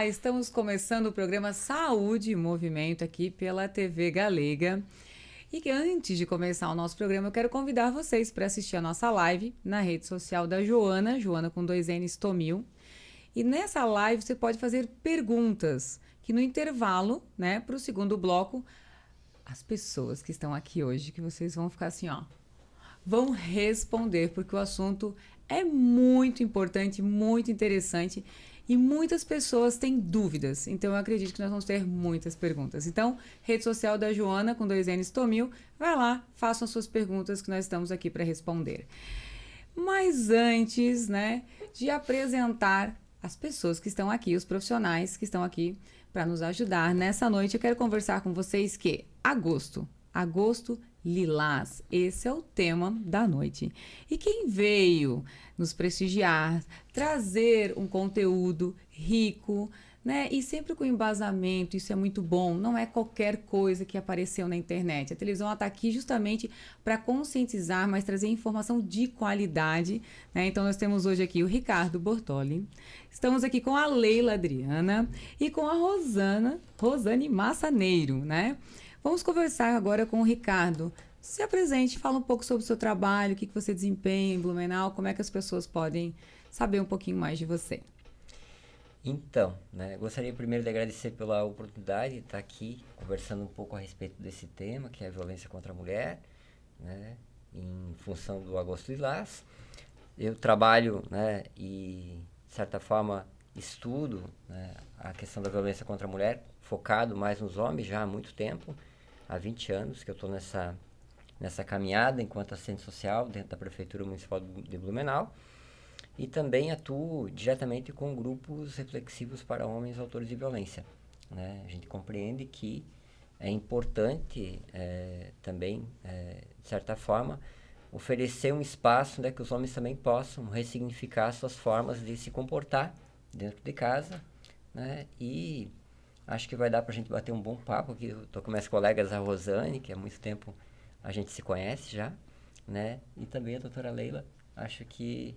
Estamos começando o programa Saúde e Movimento aqui pela TV Galega. E que antes de começar o nosso programa, eu quero convidar vocês para assistir a nossa live na rede social da Joana, Joana com 2 N's Tomil. E nessa live você pode fazer perguntas, que no intervalo, né, para o segundo bloco, as pessoas que estão aqui hoje, que vocês vão ficar assim, ó, vão responder, porque o assunto é muito importante, muito interessante e muitas pessoas têm dúvidas. Então, eu acredito que nós vamos ter muitas perguntas. Então, rede social da Joana, com 2 N's Tomil, vai lá, façam as suas perguntas que nós estamos aqui para responder. Mas antes, né, de apresentar as pessoas que estão aqui, os profissionais que estão aqui para nos ajudar nessa noite, eu quero conversar com vocês que agosto Lilás, esse é o tema da noite. E quem veio nos prestigiar, trazer um conteúdo rico, né? E sempre com embasamento, isso é muito bom. Não é qualquer coisa que apareceu na internet. A televisão está aqui justamente para conscientizar, mas trazer informação de qualidade, né? Então nós temos hoje aqui o Ricardo Bortoli. Estamos aqui com a Leila Adriana e com a Rosane Massaneiro, né? Vamos conversar agora com o Ricardo. Se apresente, fala um pouco sobre o seu trabalho, o que você desempenha em Blumenau, como é que as pessoas podem saber um pouquinho mais de você. Então, né, gostaria primeiro de agradecer pela oportunidade de estar aqui conversando um pouco a respeito desse tema, que é a violência contra a mulher, né, em função do Agosto Lilás. Eu trabalho, né, e, de certa forma, estudo, né, a questão da violência contra a mulher, focado mais nos homens já há muito tempo. Há 20 anos que eu estou nessa caminhada enquanto assistente social dentro da Prefeitura Municipal de Blumenau. E também atuo diretamente com grupos reflexivos para homens autores de violência, né? A gente compreende que é importante também, de certa forma, oferecer um espaço, né, que os homens também possam ressignificar suas formas de se comportar dentro de casa, né? E acho que vai dar para a gente bater um bom papo aqui. Eu estou com minhas colegas, a Rosane, que há muito tempo a gente se conhece já, né? E também a doutora Leila. Acho que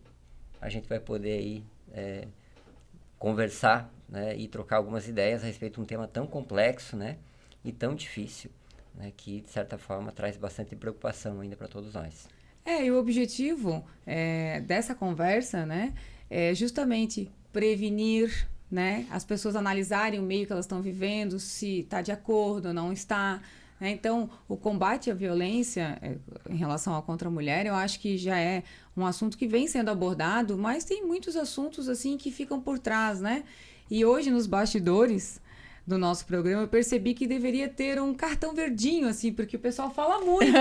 a gente vai poder aí conversar, né? E trocar algumas ideias a respeito de um tema tão complexo, né? E tão difícil, né? Que, de certa forma, traz bastante preocupação ainda para todos nós. E o objetivo dessa conversa, né? É justamente prevenir, né, as pessoas analisarem o meio que elas estão vivendo, se está de acordo ou não está, né? Então, o combate à violência em relação à contra a mulher, eu acho que já é um assunto que vem sendo abordado, mas tem muitos assuntos assim que ficam por trás, né? E hoje, nos bastidores do nosso programa, eu percebi que deveria ter um cartão verdinho, assim, porque o pessoal fala muito.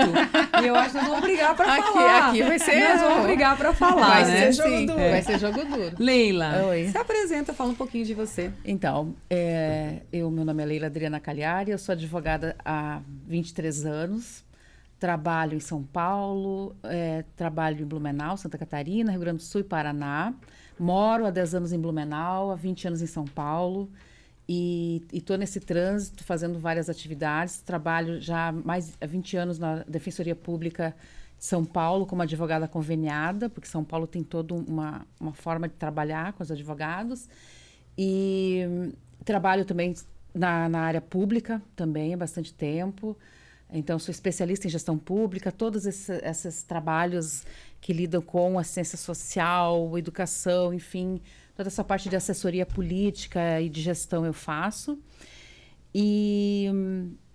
E eu acho que nós vamos brigar para falar. Aqui vai ser... Nós vamos brigar para falar, vai né? ser jogo duro. Vai ser jogo duro. Leila, Oi. se apresenta, fala um pouquinho de você. Então, meu nome é Leila Adriana Cagliari, eu sou advogada há 23 anos, trabalho em São Paulo, trabalho em Blumenau, Santa Catarina, Rio Grande do Sul e Paraná. Moro há 10 anos em Blumenau, há 20 anos em São Paulo. E estou nesse trânsito, fazendo várias atividades. Trabalho já há 20 anos na Defensoria Pública de São Paulo como advogada conveniada, porque São Paulo tem toda uma forma de trabalhar com os advogados. E trabalho também na área pública, também há bastante tempo. Então, sou especialista em gestão pública, todos esses trabalhos que lidam com assistência social, educação, enfim... Toda essa parte de assessoria política e de gestão eu faço. E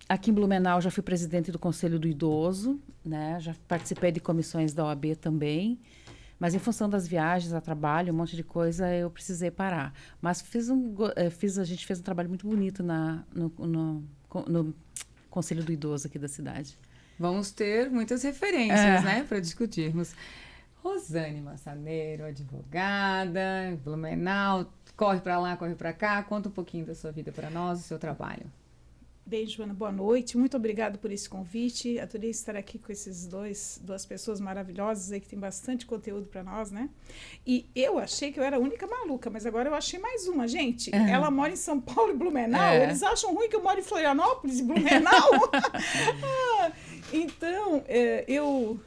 aqui em Blumenau já fui presidente do Conselho do Idoso, né? Já participei de comissões da OAB também. Mas em função das viagens, a trabalho, um monte de coisa, eu precisei parar. Mas a gente fez um trabalho muito bonito no Conselho do Idoso aqui da cidade. Vamos ter muitas referências, né? Para discutirmos. Rosane Massaneiro, advogada, Blumenau, corre para lá, corre para cá. Conta um pouquinho da sua vida para nós, do seu trabalho. Bem, Joana, boa noite. Muito obrigada por esse convite. Adorei estar aqui com esses duas pessoas maravilhosas aí que tem bastante conteúdo para nós, né? E eu achei que eu era a única maluca, mas agora eu achei mais uma, gente. Ela mora em São Paulo e Blumenau. Eles acham ruim que eu moro em Florianópolis e Blumenau. Então, eu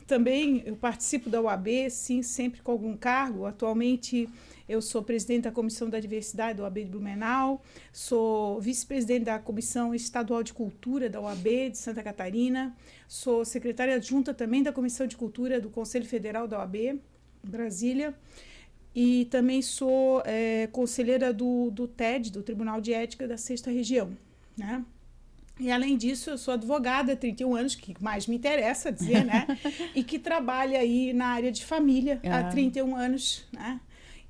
participo da OAB, sim, sempre com algum cargo. Atualmente, eu sou presidente da Comissão da Diversidade da OAB de Blumenau, sou vice-presidente da Comissão Estadual de Cultura da OAB de Santa Catarina, sou secretária adjunta também da Comissão de Cultura do Conselho Federal da OAB, em Brasília, e também sou conselheira do TED, do Tribunal de Ética da 6ª Região, né? E, além disso, eu sou advogada há 31 anos, que mais me interessa dizer, né? E que trabalha aí na área de família há 31 anos, né?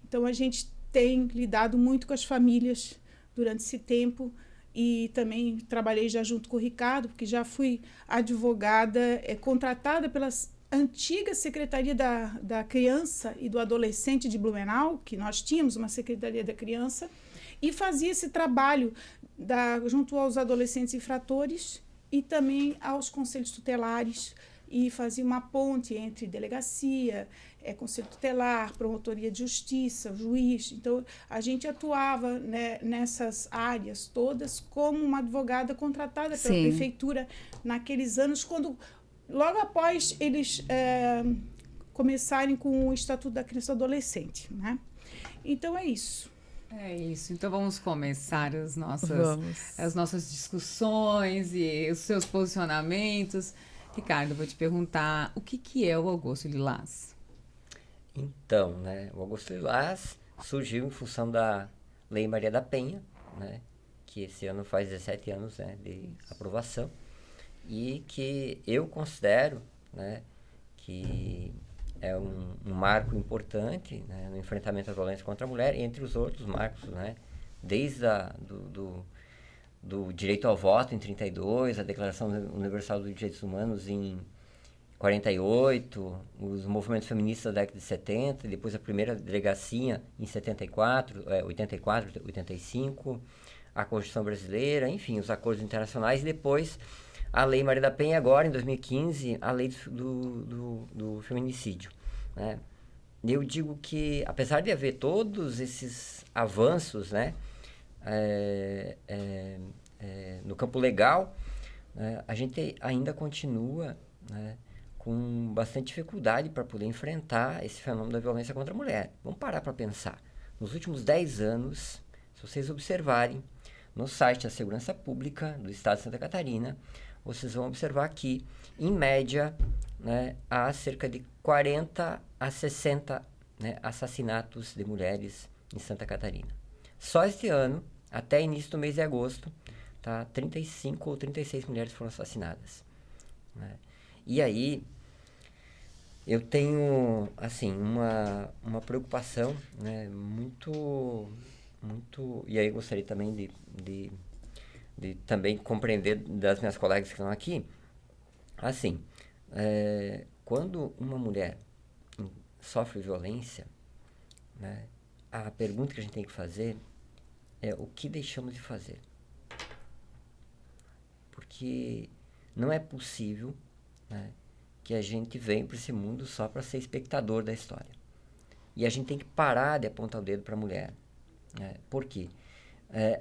Então, a gente tem lidado muito com as famílias durante esse tempo e também trabalhei já junto com o Ricardo, porque já fui advogada contratada pela antiga Secretaria da Criança e do Adolescente de Blumenau, que nós tínhamos uma Secretaria da Criança, e fazia esse trabalho junto aos adolescentes infratores e também aos conselhos tutelares, e fazia uma ponte entre delegacia, conselho tutelar, promotoria de justiça, juiz. Então, a gente atuava, né, nessas áreas todas como uma advogada contratada pela prefeitura naqueles anos, quando logo após eles começarem com o Estatuto da Criança e do Adolescente, né? Então, é isso. É isso. Então vamos começar as nossas discussões e os seus posicionamentos. Ricardo, vou te perguntar, o que é o Agosto Lilás? Então, né, o Agosto Lilás surgiu em função da Lei Maria da Penha, né, que esse ano faz 17 anos, né, de aprovação, e que eu considero, né, que é um marco importante, né, no enfrentamento à violência contra a mulher, entre os outros marcos, né, desde do direito ao voto em 32, a Declaração Universal dos Direitos Humanos em 48, os movimentos feministas da década de 70, depois a primeira delegacia em 74, 84, 85, a Constituição Brasileira, enfim, os acordos internacionais, e depois a Lei Maria da Penha, agora em 2015, a lei do feminicídio, né? Eu digo que, apesar de haver todos esses avanços, né, no campo legal, a gente ainda continua, né, com bastante dificuldade para poder enfrentar esse fenômeno da violência contra a mulher. Vamos parar para pensar. Nos últimos 10 anos, se vocês observarem, no site da Segurança Pública do Estado de Santa Catarina, vocês vão observar que, em média, né, há cerca de 40 a 60, né, assassinatos de mulheres em Santa Catarina. Só este ano, até início do mês de agosto, 35 ou 36 mulheres foram assassinadas, né? E aí, eu tenho, assim, uma preocupação, né, muito, e aí gostaria também de também compreender das minhas colegas que estão aqui, assim, quando uma mulher sofre violência, né, a pergunta que a gente tem que fazer é o que deixamos de fazer. Porque não é possível, né, que a gente venha para esse mundo só para ser espectador da história. E a gente tem que parar de apontar o dedo para a mulher. Né? Por quê?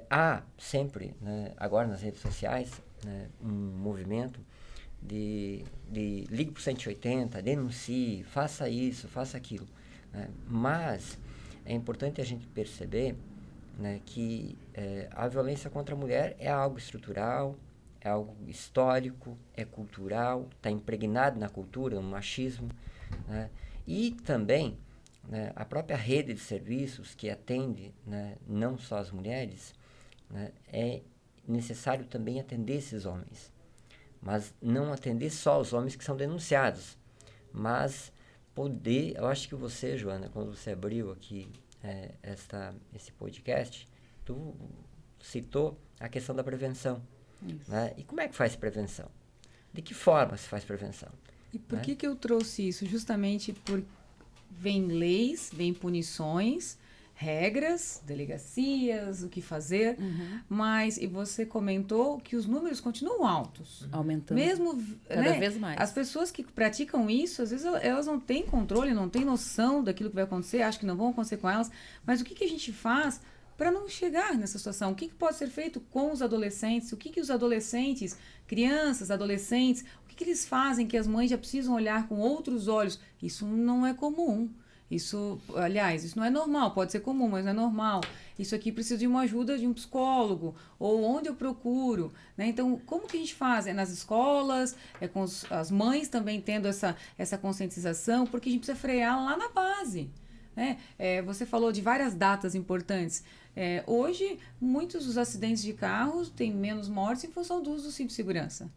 Há sempre, né, agora nas redes sociais, né, um movimento de ligue para o 180, denuncie, faça isso, faça aquilo, né? Mas é importante a gente perceber, né, que a violência contra a mulher é algo estrutural, é algo histórico, é cultural, está impregnado na cultura, no machismo, né? E também, né, a própria rede de serviços que atende, né, não só as mulheres, né, é necessário também atender esses homens. Mas não atender só os homens que são denunciados, mas poder... Eu acho que você, Joana, quando você abriu aqui esse podcast, tu citou a questão da prevenção. Né? E como é que faz prevenção? De que forma se faz prevenção? E por que eu trouxe isso? Justamente por vem leis, vem punições, regras, delegacias, o que fazer, mas, e você comentou que os números continuam altos. Aumentando. Mesmo, cada vez mais. As pessoas que praticam isso, às vezes elas não têm controle, não têm noção daquilo que vai acontecer, acham que não vão acontecer com elas, mas o que a gente faz para não chegar nessa situação? O que pode ser feito com os adolescentes? O que os adolescentes, crianças, adolescentes, o que eles fazem que as mães já precisam olhar com outros olhos? Isso não é comum. Isso, aliás, isso não é normal, pode ser comum, mas não é normal. Isso aqui precisa de uma ajuda de um psicólogo, ou onde eu procuro, né? Então, como que a gente faz? É nas escolas, é com as mães também tendo essa conscientização, porque a gente precisa frear lá na base, né? Você falou de várias datas importantes. Hoje, muitos dos acidentes de carros têm menos mortes em função do uso do cinto de segurança.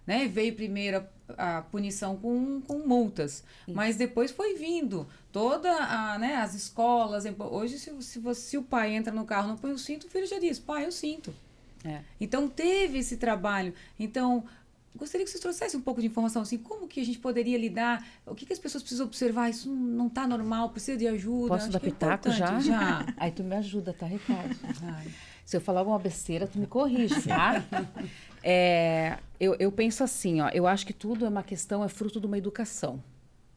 Né? Veio primeiro a punição com multas, mas depois foi vindo toda né, as escolas. Hoje, se o pai entra no carro e não põe o cinto, o filho já diz, pai, eu sinto. Então, teve esse trabalho. Então, gostaria que vocês trouxessem um pouco de informação, assim, como que a gente poderia lidar, o que as pessoas precisam observar, isso não está normal, precisa de ajuda. Posso dar pitaco já? Já. Aí tu me ajuda, tá, Ricardo? Se eu falar alguma besteira, tu me corrige, tá? Eu penso assim, ó, eu acho que tudo é uma questão, é fruto de uma educação,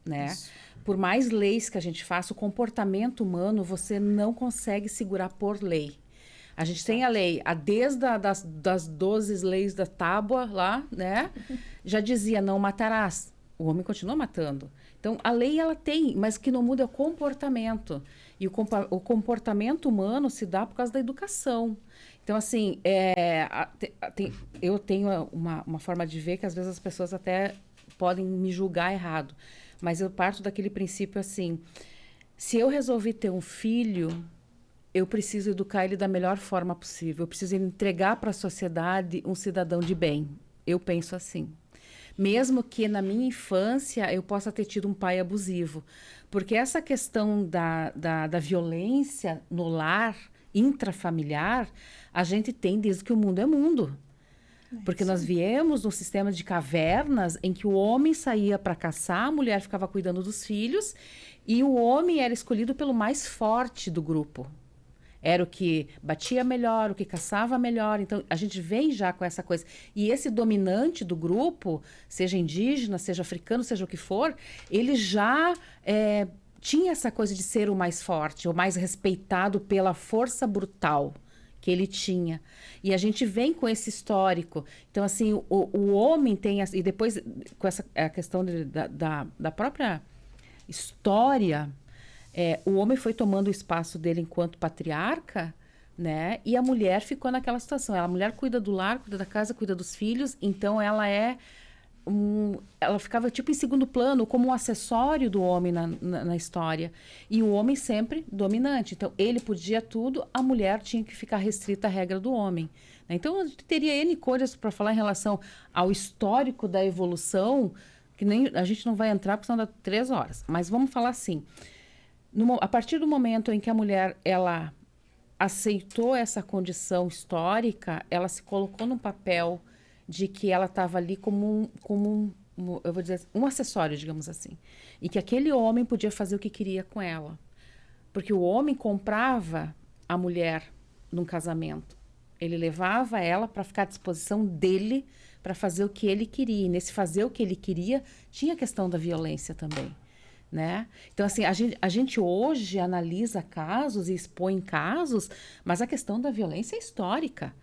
né? Isso. Por mais leis que a gente faça, o comportamento humano você não consegue segurar por lei. A gente tem a lei, desde das 12 leis da tábua lá, né? Já dizia, não matarás. O homem continua matando. Então, a lei ela tem, mas o que não muda é o comportamento. E o comportamento humano se dá por causa da educação. Então, assim, eu tenho uma forma de ver que às vezes as pessoas até podem me julgar errado. Mas eu parto daquele princípio assim, se eu resolvi ter um filho, eu preciso educar ele da melhor forma possível. Eu preciso entregar para a sociedade um cidadão de bem. Eu penso assim. Mesmo que na minha infância eu possa ter tido um pai abusivo. Porque essa questão da violência no lar, intrafamiliar, a gente tem desde que o mundo é mundo. Porque nós viemos num sistema de cavernas em que o homem saía para caçar, a mulher ficava cuidando dos filhos e o homem era escolhido pelo mais forte do grupo. Era o que batia melhor, o que caçava melhor. Então, a gente vem já com essa coisa. E esse dominante do grupo, seja indígena, seja africano, seja o que for, ele já tinha essa coisa de ser o mais forte, o mais respeitado pela força brutal que ele tinha. E a gente vem com esse histórico. Então, assim, o homem tem... E depois, com a questão da própria história... o homem foi tomando o espaço dele enquanto patriarca, né? E a mulher ficou naquela situação. A mulher cuida do lar, cuida da casa, cuida dos filhos. Então, ela ela ficava tipo em segundo plano, como um acessório do homem na história. E o homem sempre dominante. Então, ele podia tudo, a mulher tinha que ficar restrita à regra do homem. Então, a gente teria N coisas para falar em relação ao histórico da evolução, que nem a gente não vai entrar, porque senão dá 3 horas. Mas vamos falar assim... A partir do momento em que a mulher ela aceitou essa condição histórica, ela se colocou num papel de que ela estava ali como eu vou dizer, um acessório, digamos assim. E que aquele homem podia fazer o que queria com ela. Porque o homem comprava a mulher num casamento. Ele levava ela para ficar à disposição dele para fazer o que ele queria. E nesse fazer o que ele queria, tinha a questão da violência também. Né? Então, assim, a gente hoje analisa casos e expõe casos, mas a questão da violência é histórica.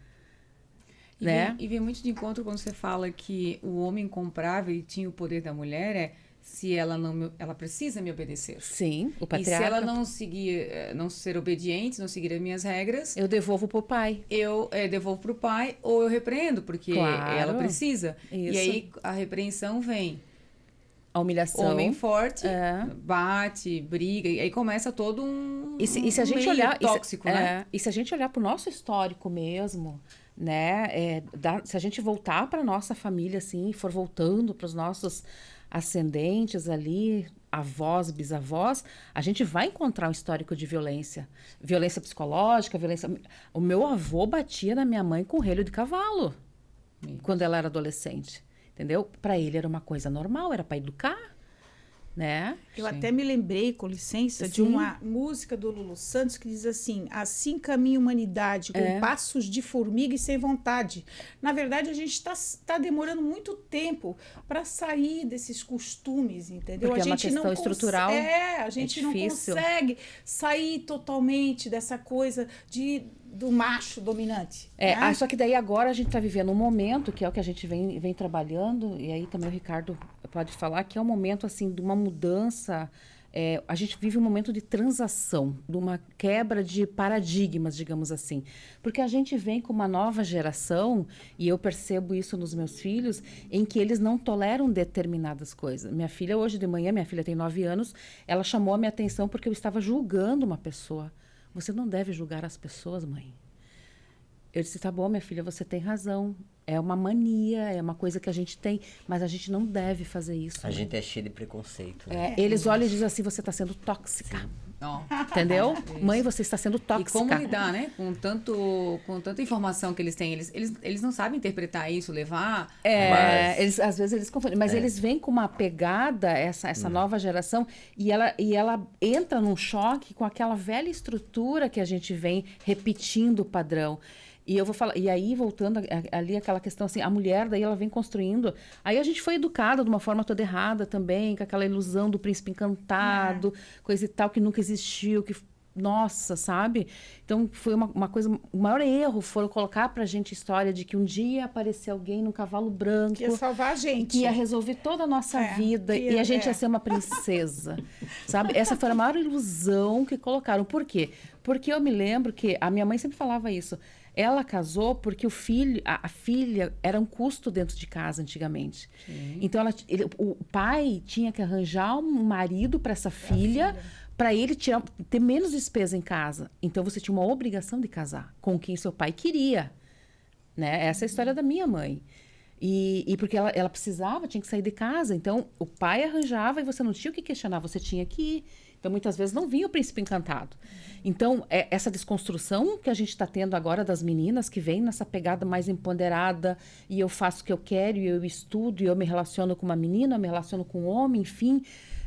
Né? E vem muito de encontro quando você fala que o homem comprava e tinha o poder da mulher, se ela ela precisa me obedecer. Sim, o patriarca. E se ela não ser obediente, não seguir as minhas regras... Eu devolvo para o pai. Eu devolvo para o pai ou eu repreendo, porque ela precisa. Isso. E aí a repreensão vem... A humilhação. Homem forte, bate, briga, e aí começa todo um e se a gente olhar tóxico, né? E se a gente olhar para o nosso histórico mesmo, né? Se a gente voltar para nossa família, assim, for voltando para os nossos ascendentes ali, avós, bisavós, a gente vai encontrar um histórico de violência. Violência psicológica, violência... O meu avô batia na minha mãe com relho de cavalo, quando ela era adolescente. Entendeu? Para ele era uma coisa normal, era para educar, né? Eu Sim. até me lembrei, com licença, de Sim. uma música do Lulu Santos que diz assim: assim caminha a humanidade, com passos de formiga e sem vontade. Na verdade, a gente está demorando muito tempo para sair desses costumes, entendeu? Porque a é uma gente não questão estrutural, a gente não difícil. consegue sair totalmente dessa coisa do macho dominante. né? Só que daí agora a gente está vivendo um momento, que é o que a gente vem trabalhando, e aí também o Ricardo pode falar, que é um momento assim de uma mudança. A gente vive um momento de transação, de uma quebra de paradigmas, digamos assim. Porque a gente vem com uma nova geração, e eu percebo isso nos meus filhos, em que eles não toleram determinadas coisas. Minha filha, hoje de manhã, minha filha tem 9 anos, ela chamou a minha atenção porque eu estava julgando uma pessoa. Você não deve julgar as pessoas, mãe. Eu disse, tá bom, minha filha, você tem razão. É uma mania, é uma coisa que a gente tem, mas a gente não deve fazer isso. A gente é cheio de preconceito. Né? Eles olham e dizem assim, você está sendo tóxica. Ó. Entendeu? Mãe, você está sendo E tóxica. como lidar, né? Com tanta informação que eles têm. Eles não sabem interpretar isso, levar. Às vezes eles confundem. Mas eles vêm com uma pegada, essa nova geração, e ela entra num choque com aquela velha estrutura que a gente vem repetindo o padrão. E eu vou falar, e aí voltando ali aquela questão assim, a mulher daí ela vem construindo. Aí a gente foi educada de uma forma toda errada também, com aquela ilusão do príncipe encantado, coisa e tal que nunca existiu, que nossa, sabe? Então foi uma coisa, o maior erro foi colocar pra gente a história de que um dia ia aparecer alguém num cavalo branco Que ia salvar a gente. que ia resolver toda a nossa vida e a gente ia ser uma princesa, sabe? Essa foi a maior ilusão que colocaram. Por quê? Porque eu me lembro que a minha mãe sempre falava isso. Ela casou porque o filho, a filha era um custo dentro de casa antigamente. Então o pai tinha que arranjar um marido para essa filha para ele ter menos despesa em casa. Então você tinha uma obrigação de casar com quem seu pai queria, né? Essa é a história da minha mãe. E porque ela precisava, tinha que sair de casa. Então o pai arranjava e você não tinha o que questionar, você tinha que ir. Então, muitas vezes não vinha o príncipe encantado. Então, essa desconstrução que a gente está tendo agora das meninas, que vem nessa pegada mais empoderada, e eu faço o que eu quero, e eu estudo, e eu me relaciono com uma menina, eu me relaciono com um homem, enfim.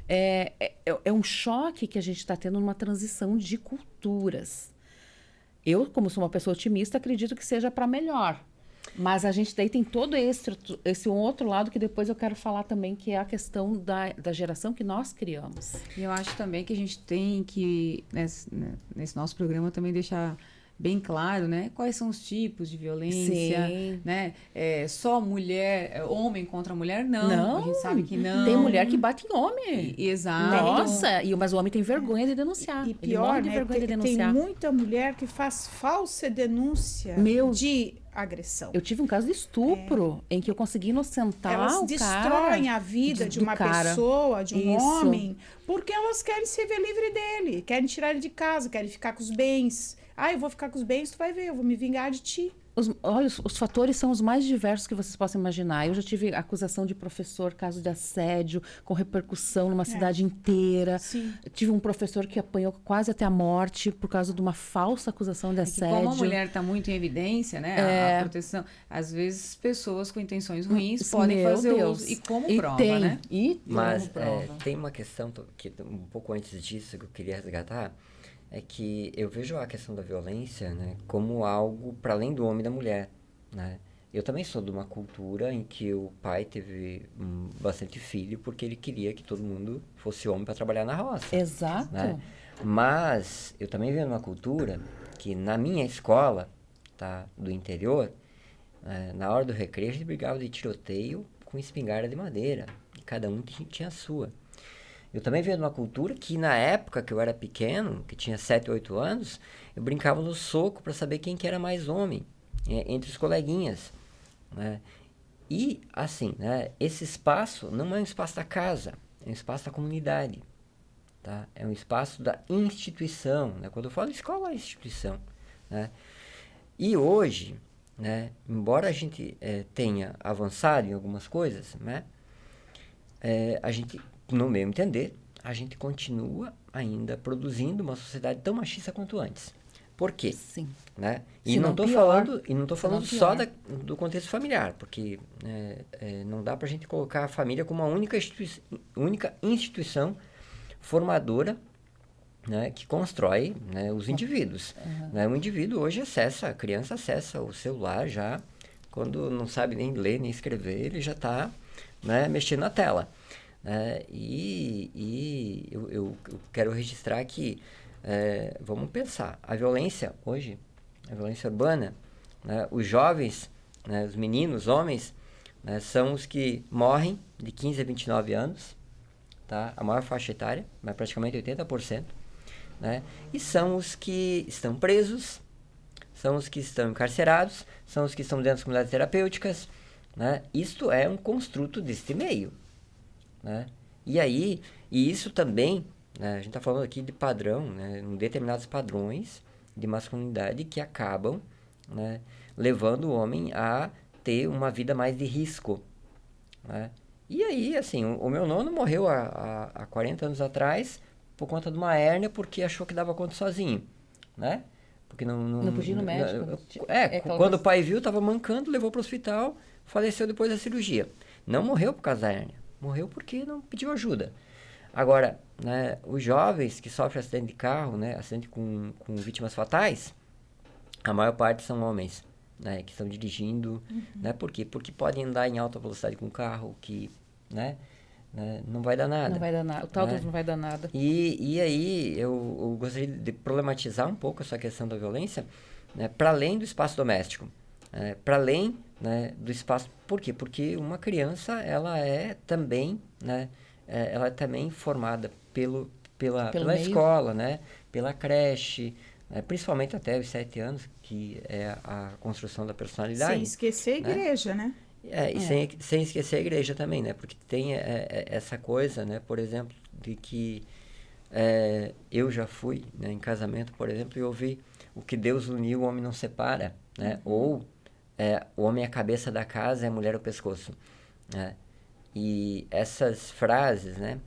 É um choque que a gente está tendo numa transição de culturas. Eu, como sou uma pessoa otimista, acredito que seja para melhor. Mas a gente daí tem todo esse outro lado que depois eu quero falar também, que é a questão da geração que nós criamos. E eu acho também que a gente tem que, nesse nosso programa, também deixar bem claro, né? Quais são os tipos de violência, Sim. né? Só mulher, homem contra mulher, não. Não. A gente sabe que não. Tem mulher que bate em homem. Exato. Nossa, mas o homem tem vergonha de denunciar. E Ele morre pior, de né? vergonha de Tem denunciar. muita mulher que faz falsa denúncia de agressão. Eu tive um caso de estupro em que eu consegui inocentar Elas o destroem cara a vida de do uma cara. pessoa, de um Isso. homem, porque elas querem se ver livre dele, querem tirar ele de casa, querem ficar com os bens. Eu vou ficar com os bens, tu vai ver, eu vou me vingar de ti. Olha, os fatores são os mais diversos que vocês possam imaginar. Eu já tive acusação de professor, caso de assédio, com repercussão numa cidade inteira. Sim. Tive um professor que apanhou quase até a morte por causa de uma falsa acusação de assédio. Como a mulher está muito em evidência, né? A proteção. Às vezes, pessoas com intenções ruins podem fazer uso. E como prova, né? Mas tem uma questão que um pouco antes disso que eu queria resgatar, é que eu vejo a questão da violência, né, como algo para além do homem e da mulher, né? Eu também sou de uma cultura em que o pai teve bastante filho porque ele queria que todo mundo fosse homem para trabalhar na roça. Exato. Né? Mas eu também venho de uma cultura que na minha escola, tá, do interior, na hora do recreio a gente brigava de tiroteio com espingarda de madeira, e cada um tinha a sua. Eu também venho de uma cultura que, na época que eu era pequeno, que tinha 7, 8 anos, eu brincava no soco para saber quem que era mais homem, entre os coleguinhas. Né? E, assim, né, esse espaço não é um espaço da casa, é um espaço da comunidade. Tá? É um espaço da instituição. Né? Quando eu falo escola, é instituição. Né? E hoje, né, embora a gente tenha avançado em algumas coisas, né, a gente... No meu entender, a gente continua ainda produzindo uma sociedade tão machista quanto antes. Por quê? Sim. Né? Se E não não estou pior. falando, e não tô Se não falando só pior. do contexto familiar, porque não dá para a gente colocar a família como uma única instituição formadora, né, que constrói, né, os indivíduos. Né? O indivíduo hoje a criança acessa o celular já, quando não sabe nem ler nem escrever, ele já está, né, mexendo na tela. E eu quero registrar que, vamos pensar, a violência hoje, a violência urbana, né, os jovens, né, os meninos, homens, né, são os que morrem de 15 a 29 anos, tá? A maior faixa etária, mas praticamente 80%, né? E são os que estão presos, são os que estão encarcerados, são os que estão dentro das comunidades terapêuticas, né? Isto é um construto deste meio, né? E isso também, né, a gente está falando aqui de padrão, né, determinados padrões de masculinidade que acabam, né, levando o homem a ter uma vida mais de risco, né? E aí, assim, o meu nono morreu há 40 anos atrás por conta de uma hérnia porque achou que dava conta sozinho, né? Porque Não podia ir no médico. quando coisa... o pai viu, estava mancando, levou para o hospital, faleceu depois da cirurgia. Não morreu por causa da hérnia, morreu porque não pediu ajuda. Agora, né, os jovens que sofrem acidente de carro, né, acidente com vítimas fatais, a maior parte são homens, né, que estão dirigindo, né? Por quê? Porque podem andar em alta velocidade com o carro, que, né, não vai dar nada. Não vai dar nada. O tal né? não vai dar nada. E aí eu gostaria de problematizar um pouco essa questão da violência, né, para além do espaço doméstico, para além, né, do espaço. Por quê? Porque uma criança ela é também, né, ela é também formada pela meio. escola, né, pela creche, principalmente até os 7 anos, que é a construção da personalidade. Sem esquecer a igreja, né? Sem esquecer a igreja também, né? Porque tem essa coisa, né? Por exemplo, de que eu já fui, né, em casamento, por exemplo, e ouvi: o que Deus uniu, o homem não separa, né? Ou o homem é a cabeça da casa e a mulher é o pescoço, né? E essas frases, né,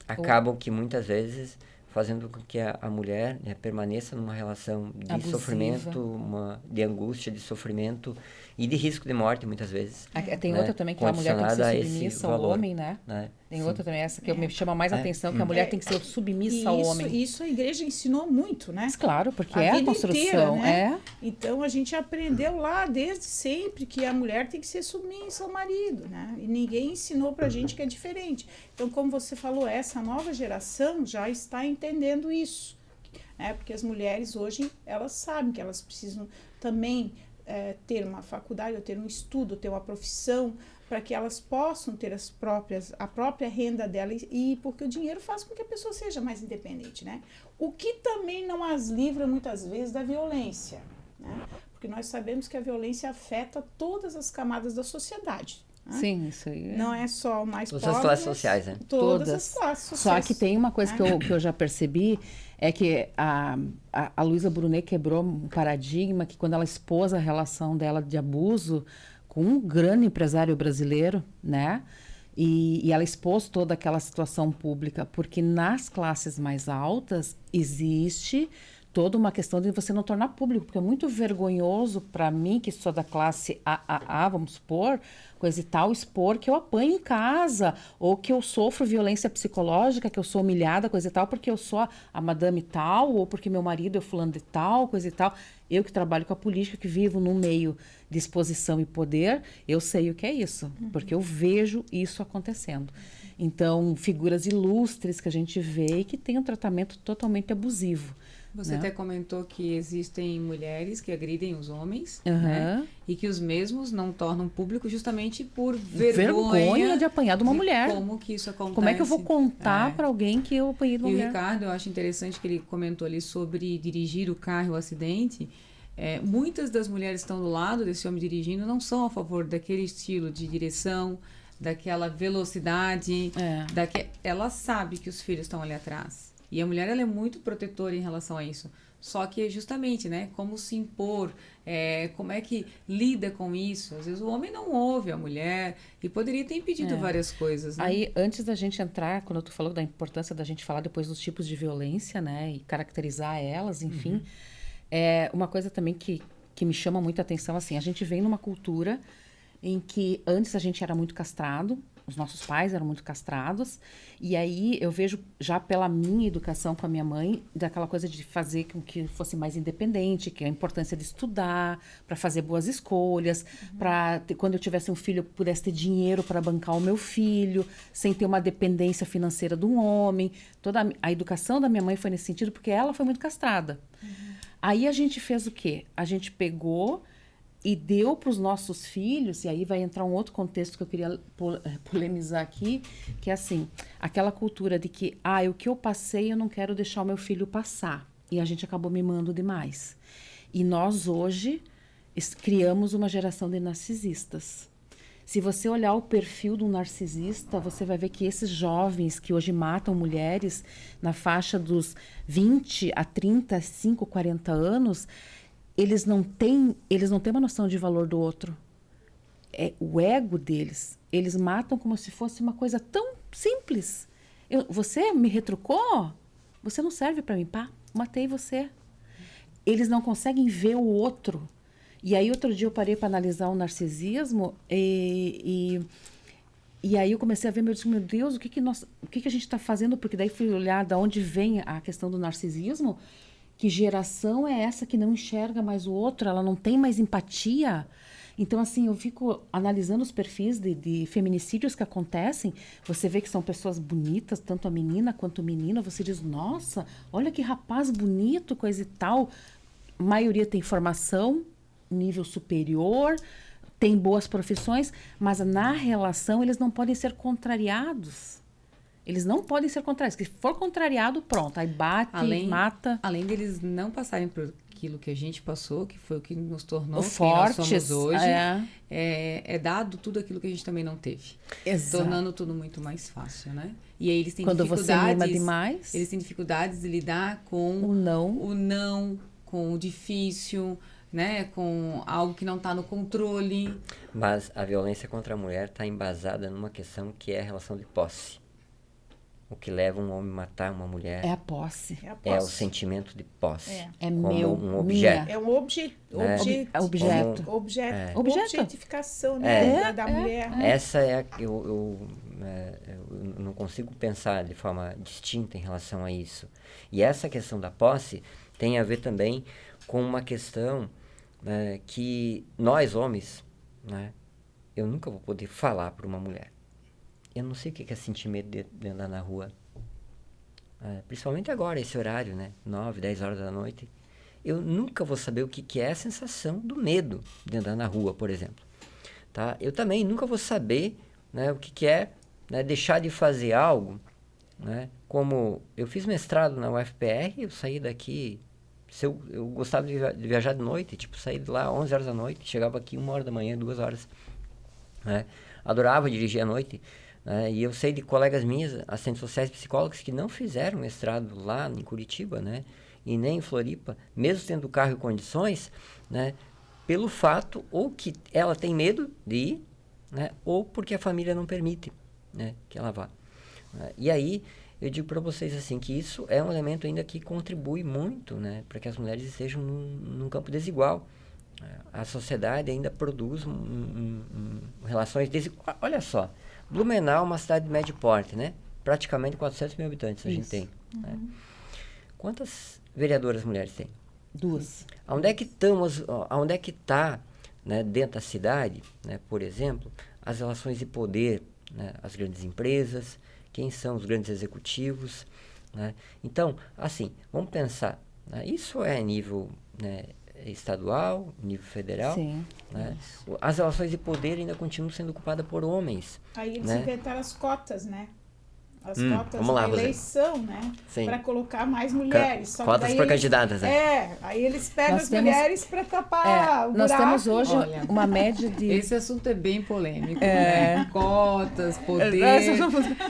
acabam que muitas vezes fazendo com que a mulher, né, permaneça numa relação de abusiva. sofrimento, de angústia, de sofrimento e de risco de morte, muitas vezes. Tem né, outra também, que a mulher tem que condicionada a ser esse submissa ao valor, homem, né? Tem Sim. outra também, essa que me chama mais atenção, que a mulher tem que ser submissa ao homem. Isso a igreja ensinou muito, né? Mas claro, porque A é a vida construção. inteira, né? Então a gente aprendeu lá desde sempre que a mulher tem que ser submissa ao marido, né? E ninguém ensinou pra gente que é diferente. Então, como você falou, essa nova geração já está entendendo isso, né? Porque as mulheres hoje, elas sabem que elas precisam também ter uma faculdade, ou ter um estudo, ter uma profissão, para que elas possam ter a própria renda dela, e porque o dinheiro faz com que a pessoa seja mais independente, né? O que também não as livra muitas vezes da violência, né? Porque nós sabemos que a violência afeta todas as camadas da sociedade. Né? Sim, isso aí. Não é só o mais Todas pobre, as classes mas sociais, né? Todas as classes sociais. Só que tem uma coisa que eu já percebi, é que a Luísa Brunet quebrou um paradigma que quando ela expôs a relação dela de abuso com um grande empresário brasileiro, né? E ela expôs toda aquela situação pública, porque nas classes mais altas existe toda uma questão de você não tornar público, porque é muito vergonhoso para mim, que sou da classe AAA, vamos supor, coisa e tal, expor que eu apanho em casa, ou que eu sofro violência psicológica, que eu sou humilhada, coisa e tal, porque eu sou a madame tal, ou porque meu marido é fulano de tal, coisa e tal. Eu que trabalho com a política, que vivo num meio de exposição e poder, eu sei o que é isso, porque eu vejo isso acontecendo. Então, figuras ilustres que a gente vê e que tem um tratamento totalmente abusivo. Você né? até comentou que existem mulheres que agridem os homens, Uhum. né? E que os mesmos não tornam público justamente por Vergonha de apanhar de uma mulher. Como que isso acontece. Como é que eu vou contar para alguém que eu apanhei de uma E o mulher? Ricardo, eu acho interessante que ele comentou ali sobre dirigir o carro e o acidente. Muitas das mulheres que estão do lado desse homem dirigindo não são a favor daquele estilo de direção, daquela velocidade. Ela sabe que os filhos estão ali atrás. E a mulher, ela é muito protetora em relação a isso. Só que, justamente, né? Como se impor, como é que lida com isso. Às vezes o homem não ouve a mulher e poderia ter impedido várias coisas, né? Aí, antes da gente entrar, quando tu falou da importância da gente falar depois dos tipos de violência, né? E caracterizar elas, enfim. Uma coisa também que me chama muito a atenção, assim, a gente vem numa cultura em que antes a gente era muito castrado, os nossos pais eram muito castrados, e aí eu vejo já pela minha educação com a minha mãe, daquela coisa de fazer com que fosse mais independente, que a importância de estudar, para fazer boas escolhas, para quando eu tivesse um filho, eu pudesse ter dinheiro para bancar o meu filho, sem ter uma dependência financeira de um homem. Toda a educação da minha mãe foi nesse sentido, porque ela foi muito castrada. Aí a gente fez o quê? A gente pegou e deu para os nossos filhos, e aí vai entrar um outro contexto que eu queria polemizar aqui, que é assim, aquela cultura de que, o que eu passei eu não quero deixar o meu filho passar. E a gente acabou mimando demais. E nós hoje criamos uma geração de narcisistas. Se você olhar o perfil de um narcisista, você vai ver que esses jovens que hoje matam mulheres na faixa dos 20 a 35, 40 anos, eles não têm uma noção de valor do outro. É o ego deles. Eles matam como se fosse uma coisa tão simples. Você me retrucou? Você não serve para mim, pá, matei você. Eles não conseguem ver o outro. E aí, outro dia, eu parei para analisar o narcisismo e aí eu comecei a ver, meu Deus, o que a gente está fazendo? Porque daí fui olhar de onde vem a questão do narcisismo. Que geração é essa que não enxerga mais o outro? Ela não tem mais empatia? Então, assim, eu fico analisando os perfis de feminicídios que acontecem. Você vê que são pessoas bonitas, tanto a menina quanto o menino. Você diz, nossa, olha que rapaz bonito, coisa e tal. A maioria tem formação, nível superior, tem boas profissões, mas na relação eles não podem ser contrariados. Eles não podem ser contrariados. Se for contrariado, pronto. Aí bate, mata. Além deles não passarem por aquilo que a gente passou, que foi o que nos tornou fortes, quem nós somos hoje, é dado tudo aquilo que a gente também não teve. Exato. Tornando tudo muito mais fácil, né? E aí eles têm Quando dificuldades... você mima demais... Eles têm dificuldades de lidar com... O não, com o difícil, né? Com algo que não está no controle. Mas a violência contra a mulher está embasada numa questão que é a relação de posse. O que leva um homem a matar uma mulher é a posse. É o sentimento de posse. É como meu, um objeto. minha. É um objeto. Objetificação, né, da mulher. Essa é eu não consigo pensar de forma distinta em relação a isso. E essa questão da posse tem a ver também com uma questão que nós, homens, né, eu nunca vou poder falar para uma mulher. Eu não sei o que é sentir medo de andar na rua. Principalmente agora, esse horário, né? 9, 10 horas da noite. Eu nunca vou saber o que é a sensação do medo de andar na rua, por exemplo. Tá? Eu também nunca vou saber, né, o que é, né, deixar de fazer algo. Né? Como eu fiz mestrado na UFPR, eu saí daqui... Eu gostava de viajar de noite, tipo, saí de lá 11 horas da noite, chegava aqui 1 hora da manhã, 2 horas. Né? Adorava dirigir à noite. E eu sei de colegas minhas, assistentes sociais, psicólogos, que não fizeram mestrado lá em Curitiba, né? E nem em Floripa, mesmo tendo carro e condições, né? Pelo fato, ou que ela tem medo de ir, né? Ou porque a família não permite, né, que ela vá. E aí, eu digo para vocês assim, que isso é um elemento ainda que contribui muito, né, para que as mulheres estejam num campo desigual. A sociedade ainda produz relações desiguais. Olha só, Blumenau é uma cidade de médio porte, né? Praticamente 400 mil habitantes a gente tem. Né? Quantas vereadoras mulheres tem? 2. Aonde é que está, né, dentro da cidade, né, por exemplo, as relações de poder, né, as grandes empresas, quem são os grandes executivos, né? Então, assim, vamos pensar, né, isso é nível, né, estadual, nível federal. Sim. Né? As relações de poder ainda continuam sendo ocupadas por homens. Aí eles né? inventaram as cotas, né? As cotas vamos lá, da Rosé. eleição, né? Sim. Para colocar mais mulheres. Só que Cotas daí para eles- candidatas, né? aí eles pegam Nós as temos- mulheres para tapar o Nós buraco. temos hoje Olha, uma média de... Esse assunto é bem polêmico, né? Cotas, poder.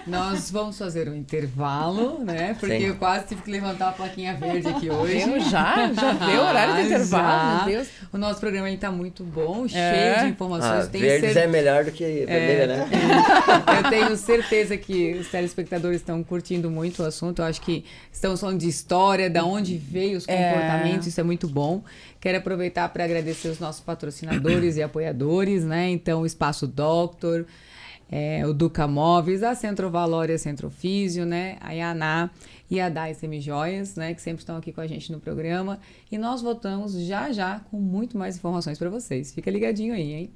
Nós vamos fazer um intervalo, né? Porque Sim. eu quase tive que levantar a plaquinha verde aqui hoje. Eu já deu horário de intervalo, Já. meu Deus. O nosso programa está muito bom, cheio de informações. Tenho verdes cer- é melhor do que vermelha, né? Eu tenho certeza que os telespectadores telespectadores estão curtindo muito o assunto. Eu acho que estamos falando de história, da onde veio os comportamentos, isso é muito bom. Quero aproveitar para agradecer os nossos patrocinadores e apoiadores, né? Então, o Espaço Doctor, o Duca Móveis, a Centro Valor e a Centro Físio, né? A Yaná e a Dai Semijoias, né? Que sempre estão aqui com a gente no programa. E nós voltamos já já com muito mais informações para vocês. Fica ligadinho aí, hein?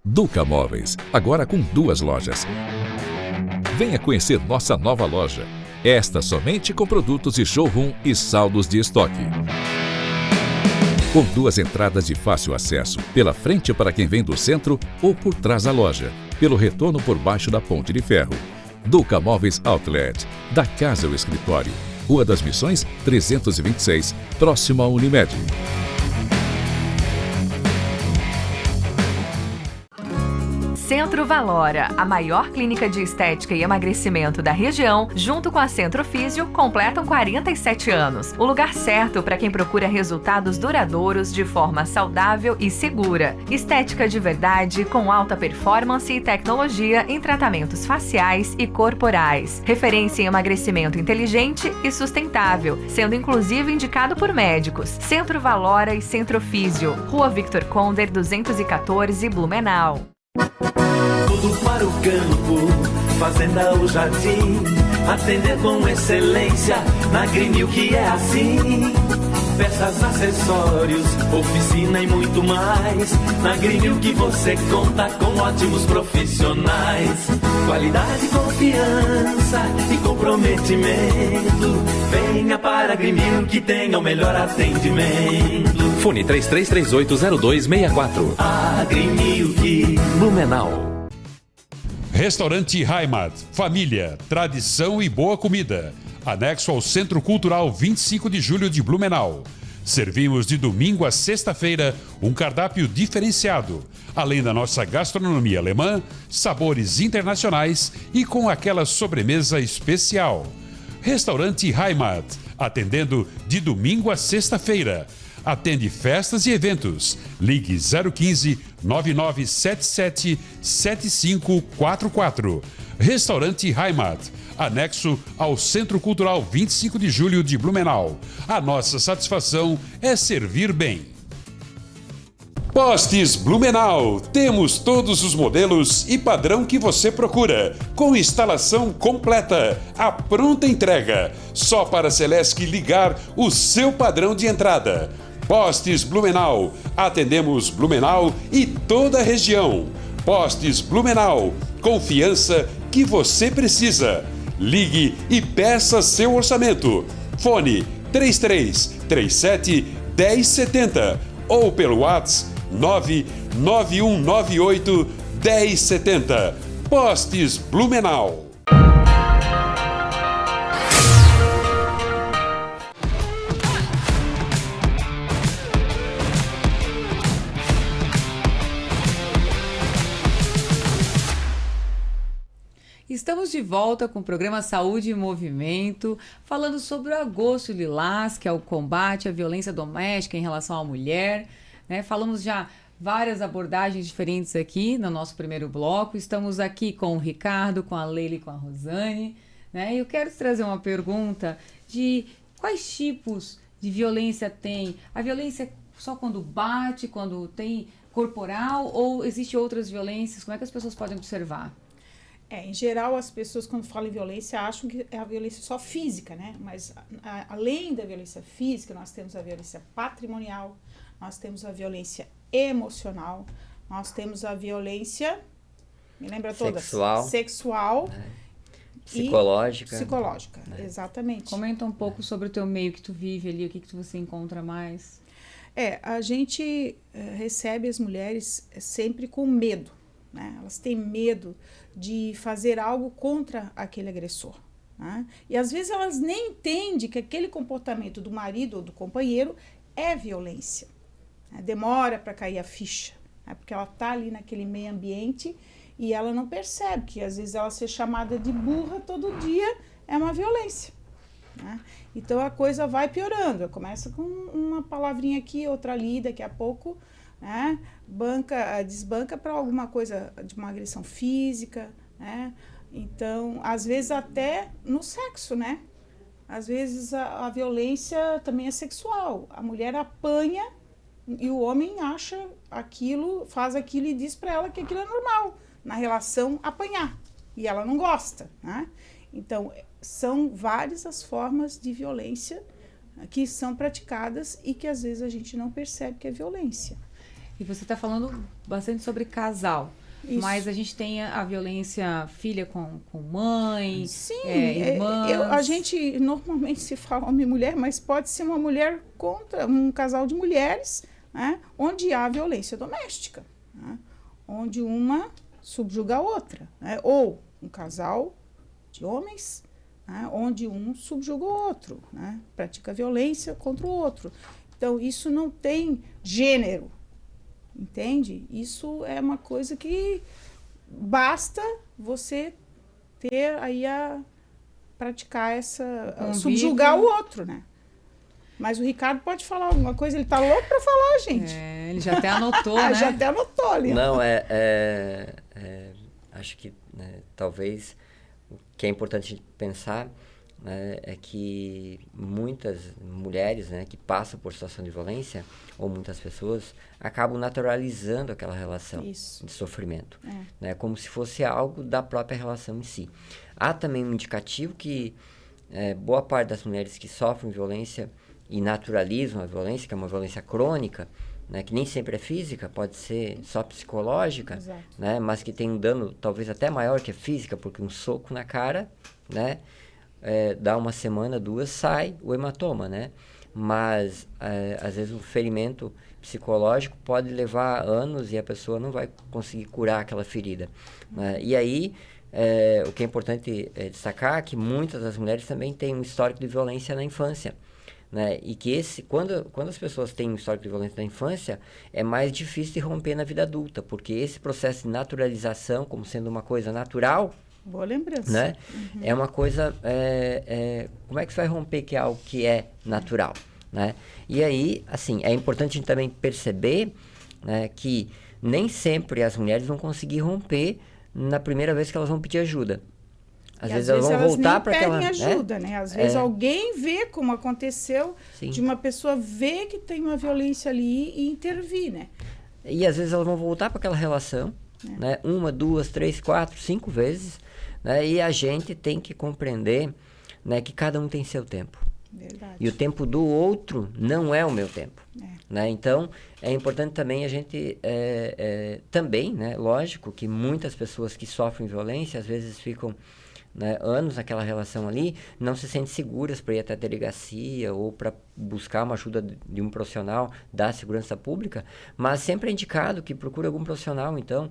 Duca Móveis, agora com 2 lojas. Venha conhecer nossa nova loja. Esta somente com produtos de showroom e saldos de estoque. Com 2 entradas de fácil acesso, pela frente para quem vem do centro ou por trás da loja, pelo retorno por baixo da ponte de ferro. Duca Móveis Outlet, da casa ao escritório. Rua das Missões, 326, próximo à Unimed. Centro Valora, a maior clínica de estética e emagrecimento da região, junto com a Centro Físio, completam 47 anos. O lugar certo para quem procura resultados duradouros de forma saudável e segura. Estética de verdade, com alta performance e tecnologia em tratamentos faciais e corporais. Referência em emagrecimento inteligente e sustentável, sendo inclusive indicado por médicos. Centro Valora e Centro Físio, Rua Victor Conder, 214, Blumenau. Tudo para o campo, fazenda ou jardim, atender com excelência, na Greenil que é assim. Peças, acessórios, oficina e muito mais. Na Greenil que você conta com ótimos profissionais. Qualidade, confiança e comprometimento. Venha para a Greenil que tenha o melhor atendimento. Fone 33380264. A Greenil que Blumenau. Restaurante Heimat, família, tradição e boa comida. Anexo ao Centro Cultural 25 de Julho de Blumenau. Servimos de domingo a sexta-feira um cardápio diferenciado, além da nossa gastronomia alemã, sabores internacionais e com aquela sobremesa especial. Restaurante Heimat, atendendo de domingo a sexta-feira. Atende festas e eventos. Ligue 015 9977 7544. Restaurante Heimat, anexo ao Centro Cultural 25 de Julho de Blumenau. A nossa satisfação é servir bem. Postes Blumenau. Temos todos os modelos e padrão que você procura, com instalação completa, a pronta entrega. Só para a Celesc ligar o seu padrão de entrada. Postes Blumenau. Atendemos Blumenau e toda a região. Postes Blumenau. Confiança que você precisa. Ligue e peça seu orçamento. Fone 3337 1070 ou pelo WhatsApp 99198 1070. Postes Blumenau. Estamos de volta com o programa Saúde em Movimento, falando sobre o Agosto Lilás, que é o combate à violência doméstica em relação à mulher, né? Falamos já várias abordagens diferentes aqui no nosso primeiro bloco. Estamos aqui com o Ricardo, com a Leila e com a Rosane, né? E eu quero trazer uma pergunta de quais tipos de violência tem? A violência é só quando bate, quando tem corporal, ou existe outras violências? Como é que as pessoas podem observar? Em geral, as pessoas, quando falam em violência, acham que é a violência só física, né? Mas, além da violência física, nós temos a violência patrimonial, nós temos a violência emocional, nós temos a violência, me lembra todas? Sexual. Psicológica. Exatamente. Comenta um pouco sobre o teu meio que tu vive ali, o que tu você encontra mais. A gente recebe as mulheres sempre com medo, né? Elas têm medo de fazer algo contra aquele agressor, né? E às vezes elas nem entendem que aquele comportamento do marido ou do companheiro é violência, né? Demora para cair a ficha, né? Porque ela está ali naquele meio ambiente e ela não percebe que às vezes ela ser chamada de burra todo dia é uma violência, né? Então a coisa vai piorando, começa com uma palavrinha aqui, outra ali, daqui a pouco, né, desbanca para alguma coisa de uma agressão física, né? Então, às vezes até no sexo, né? Às vezes a violência também é sexual. A mulher apanha e o homem acha aquilo, faz aquilo e diz para ela que aquilo é normal na relação apanhar. E ela não gosta, né? Então, são várias as formas de violência que são praticadas e que às vezes a gente não percebe que é violência. E você está falando bastante sobre casal. Isso. Mas a gente tem a violência filha com mãe, sim, irmãs. A gente normalmente se fala homem e mulher, mas pode ser uma mulher contra um casal de mulheres, né, onde há violência doméstica, né, onde uma subjuga a outra, né, ou um casal de homens, né, onde um subjuga o outro, né, pratica violência contra o outro. Então, isso não tem gênero, entende? Isso é uma coisa que basta você ter aí praticar subjugar o outro, né? Mas o Ricardo pode falar alguma coisa, ele tá louco para falar, gente. Ele já até anotou, né? Já até anotou ali. Não, acho que, né, talvez o que é importante pensar, né, é que muitas mulheres, né, que passam por situação de violência, ou muitas pessoas, acabam naturalizando aquela relação de sofrimento, né, como se fosse algo da própria relação em si. Há também um indicativo que boa parte das mulheres que sofrem violência e naturalizam a violência, que é uma violência crônica, né, que nem sempre é física, pode ser só psicológica, né, mas que tem um dano talvez até maior que a física, porque um soco na cara, né, dá uma semana, 2, sai o hematoma, né? Mas às vezes um ferimento psicológico pode levar anos e a pessoa não vai conseguir curar aquela ferida, né? E aí o que é importante destacar é que muitas das mulheres também têm um histórico de violência na infância, né? E que quando as pessoas têm um histórico de violência na infância, é mais difícil de romper na vida adulta, porque esse processo de naturalização, como sendo uma coisa natural, boa lembrança, né? É uma coisa, como é que você vai romper que é algo que é natural, né? E aí, assim, é importante a gente também perceber, né, que nem sempre as mulheres vão conseguir romper na primeira vez que elas vão pedir ajuda. Às vezes elas vão voltar para aquela... pedem ajuda, né? Às vezes alguém vê como aconteceu, Sim. de uma pessoa ver que tem uma violência ali e intervir, né? E às vezes elas vão voltar para aquela relação, né? 1, 2, 3, 4, 5 vezes, né? E a gente tem que compreender, né, que cada um tem seu tempo. Verdade. E o tempo do outro não é o meu tempo. Né? Então, é importante também a gente... também, né, lógico que muitas pessoas que sofrem violência, às vezes ficam, né, anos naquela relação ali, não se sentem seguras para ir até a delegacia ou para buscar uma ajuda de um profissional da segurança pública, mas sempre é indicado que procure algum profissional, então,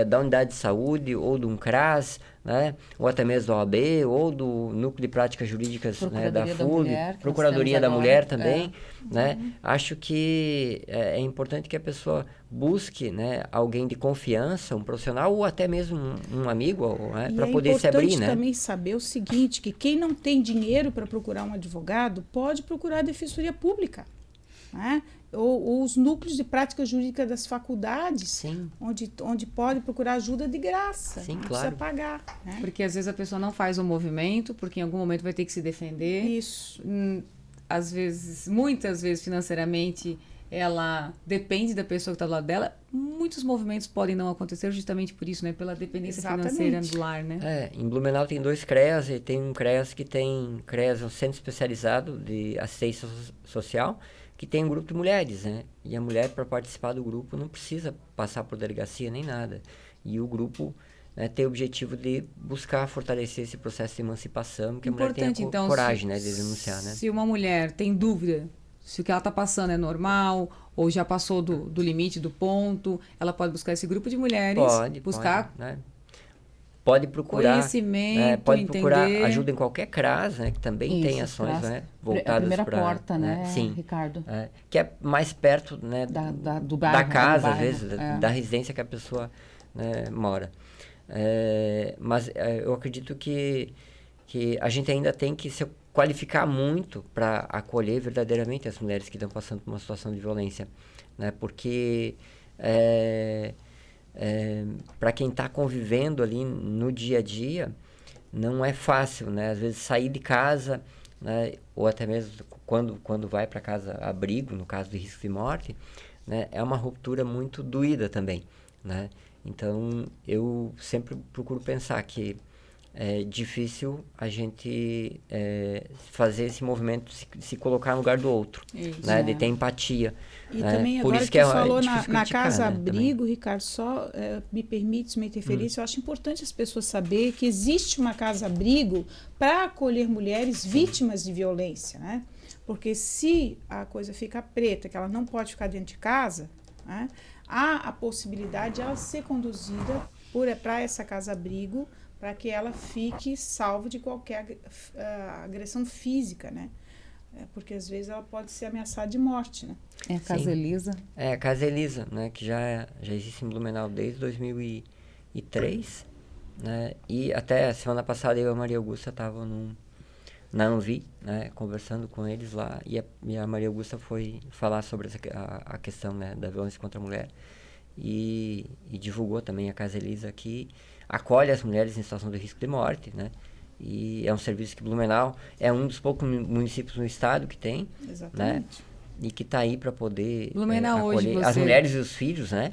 da unidade de saúde ou de um CRAS, né, ou até mesmo da OAB, ou do Núcleo de Práticas Jurídicas, né, da FUG, Procuradoria da Mulher também, né? Acho que é importante que a pessoa busque, né, alguém de confiança, um profissional, ou até mesmo um amigo, né, para poder se abrir, né? É importante também saber o seguinte, que quem não tem dinheiro para procurar um advogado, pode procurar a Defensoria Pública, né? Ou os núcleos de prática jurídica das faculdades, onde pode procurar ajuda de graça, não precisa pagar, né? Porque às vezes a pessoa não faz o movimento, porque em algum momento vai ter que se defender. Isso. às vezes, muitas vezes financeiramente, ela depende da pessoa que está do lado dela, muitos movimentos podem não acontecer justamente por isso, né? Pela dependência financeira do lar, né? Em Blumenau tem 2 CREAS, e tem um CREAS que tem CREAS, um centro especializado de assistência social, que tem um grupo de mulheres, né? E a mulher, para participar do grupo, não precisa passar por delegacia nem nada. E o grupo, né, tem o objetivo de buscar fortalecer esse processo de emancipação, que a mulher tenha coragem, né, de denunciar, né? Se uma mulher tem dúvida se o que ela está passando é normal ou já passou do limite, do ponto, ela pode buscar esse grupo de mulheres, buscar né? Pode procurar conhecimento, pode entender. procurar ajuda em qualquer CRAS, né, que também tem ações, né, voltadas a primeira pra, porta, né, sim, Ricardo? Que é mais perto, né, do bairro, da casa, do bairro, às vezes, da residência que a pessoa, né, mora. Mas eu acredito que a gente ainda tem que se qualificar muito para acolher verdadeiramente as mulheres que estão passando por uma situação de violência, né? Porque para quem está convivendo ali no dia a dia, não é fácil, né? Às vezes sair de casa, né? Ou até mesmo quando vai para casa abrigo, no caso de risco de morte, né? É uma ruptura muito doída também, né? Então, eu sempre procuro pensar que é difícil a gente fazer esse movimento, se colocar no lugar do outro, né? De ter empatia. E também, por agora isso que que tu falou na criticar, casa né, abrigo, Ricardo, só me permite uma interferência, eu acho importante as pessoas saberem que existe uma casa abrigo para acolher mulheres vítimas de violência, né? Porque se a coisa fica preta, que ela não pode ficar dentro de casa, né? Há a possibilidade de ela ser conduzida para essa casa-abrigo para que ela fique salva de qualquer agressão física, né? Porque às vezes ela pode ser ameaçada de morte, né? A Casa Elisa. A Casa Elisa, né? Que já existe em Blumenau desde 2003, né? E até a semana passada eu e a Maria Augusta estavam na Anvi, né, conversando com eles lá, e a Maria Augusta foi falar sobre a questão, né, da violência contra a mulher, e divulgou também a Casa Elisa, que acolhe as mulheres em situação de risco de morte, né, e é um serviço que Blumenau é um dos poucos municípios no estado que tem, né, e que está aí para poder acolher as mulheres e os filhos, né,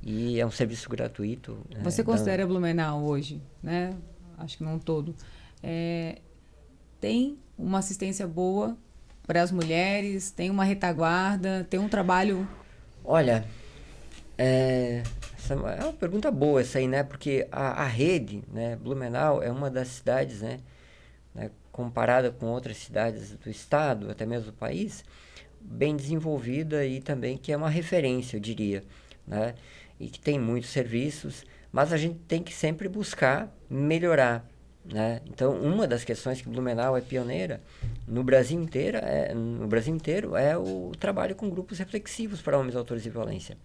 e é um serviço gratuito. Você considera Blumenau hoje, né, acho que não todo, tem uma assistência boa para as mulheres, tem uma retaguarda, tem um trabalho... Olha, essa é uma pergunta boa essa aí, né? Porque a rede, né, Blumenau é uma das cidades, né, comparada com outras cidades do estado, até mesmo do país, bem desenvolvida e também que é uma referência, eu diria, né? E que tem muitos serviços, mas a gente tem que sempre buscar melhorar, né? Então, uma das questões que Blumenau é pioneira no Brasil inteiro é o trabalho com grupos reflexivos para homens autores de violência,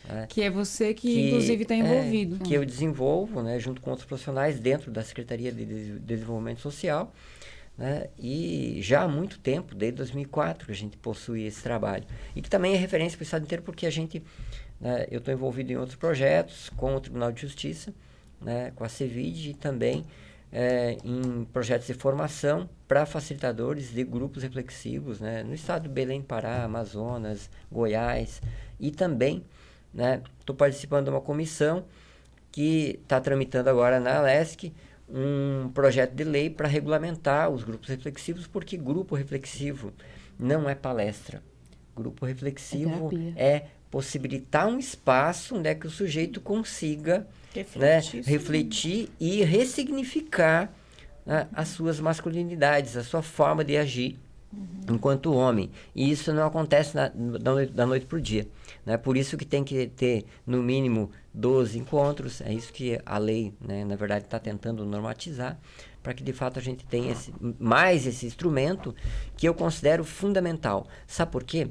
né? Que é você que inclusive está envolvido. Que eu desenvolvo, né, junto com outros profissionais dentro da Secretaria de Desenvolvimento Social, né? E já há muito tempo, desde 2004, que a gente possui esse trabalho. E que também é referência para o estado inteiro, porque a gente, né, eu estou envolvido em outros projetos com o Tribunal de Justiça, né, com a CEVID e também em projetos de formação para facilitadores de grupos reflexivos, né, no estado do Belém, Pará, Amazonas, Goiás, e também, né, estou participando de uma comissão que está tramitando agora na ALESC um projeto de lei para regulamentar os grupos reflexivos, porque grupo reflexivo não é palestra. Grupo reflexivo é possibilitar um espaço onde é que o sujeito consiga refletir e ressignificar, né, as suas masculinidades, a sua forma de agir enquanto homem. E isso não acontece da noite para o dia, né? Por isso que tem que ter, no mínimo, 12 encontros. É isso que a lei, né, na verdade, está tentando normatizar, para que, de fato, a gente tenha esse instrumento que eu considero fundamental. Sabe por quê?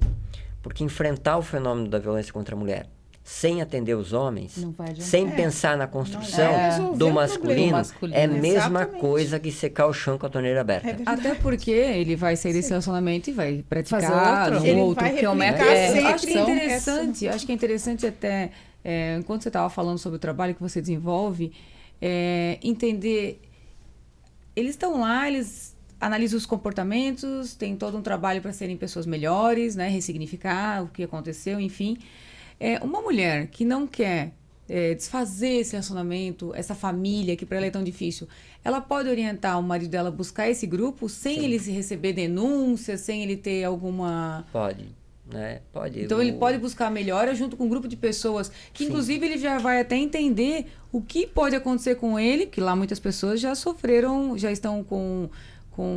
Porque enfrentar o fenômeno da violência contra a mulher sem atender os homens, sem pensar na construção do masculino, é a mesma coisa que secar o chão com a torneira aberta. Até porque ele vai sair desse relacionamento e vai praticar outro. Ele vai acho que é interessante até, enquanto você estava falando sobre o trabalho que você desenvolve, entender, eles estão lá, analisa os comportamentos, tem todo um trabalho para serem pessoas melhores, né? Ressignificar o que aconteceu, enfim. Uma mulher que não quer desfazer esse relacionamento, essa família que para ela é tão difícil, ela pode orientar o marido dela a buscar esse grupo sem Sim. ele se receber denúncia, sem ele ter alguma... Pode, né? Pode. Então ele pode buscar melhora junto com um grupo de pessoas que, Sim. inclusive, ele já vai até entender o que pode acontecer com ele, que lá muitas pessoas já sofreram, já estão com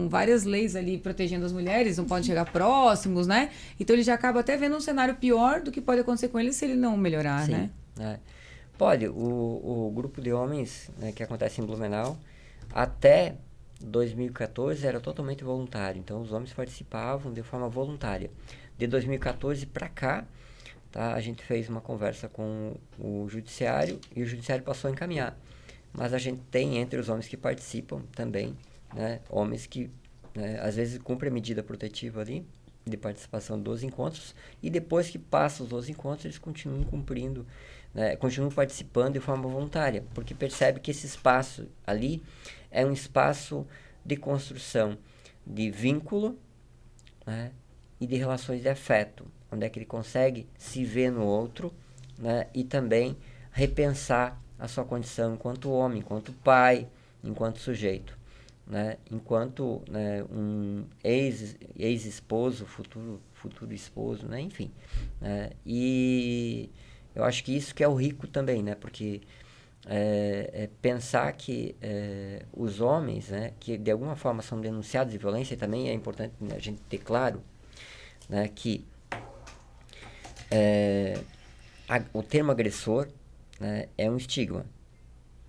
várias leis ali protegendo as mulheres, não podem chegar próximos, né? Então ele já acaba até vendo um cenário pior do que pode acontecer com ele se ele não melhorar, Sim, né? Pode. O grupo de homens, né, que acontece em Blumenau, até 2014 era totalmente voluntário. Então os homens participavam de forma voluntária. De 2014 para cá, tá, a gente fez uma conversa com o judiciário e o judiciário passou a encaminhar. Mas a gente tem entre os homens que participam também, né, homens que, né, às vezes cumprem a medida protetiva ali, de participação dos encontros, e depois que passam os 12 encontros, eles continuam cumprindo, né, continuam participando de forma voluntária, porque percebe que esse espaço ali é um espaço de construção de vínculo, né, e de relações de afeto, onde é que ele consegue se ver no outro, né, e também repensar a sua condição enquanto homem, enquanto pai, enquanto sujeito, né, enquanto, né, um ex-esposo, futuro esposo, né, enfim, né, e eu acho que isso que é o rico também, né, porque pensar que os homens, né, que de alguma forma são denunciados de violência, e também é importante, né, a gente ter claro, né, que o termo agressor, né, é um estigma.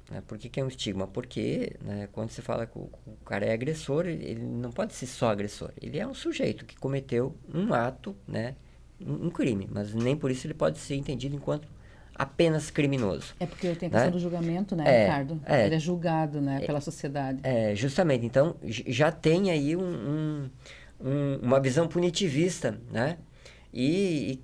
Né? Por que é um estigma? Porque, né, quando se fala que o cara é agressor, ele não pode ser só agressor. Ele é um sujeito que cometeu um ato, né, um crime, mas nem por isso ele pode ser entendido enquanto apenas criminoso. É porque tem a questão, né, do julgamento, né, Ricardo? Ele é julgado, né, pela sociedade. Justamente. Então, já tem aí uma visão punitivista, né? E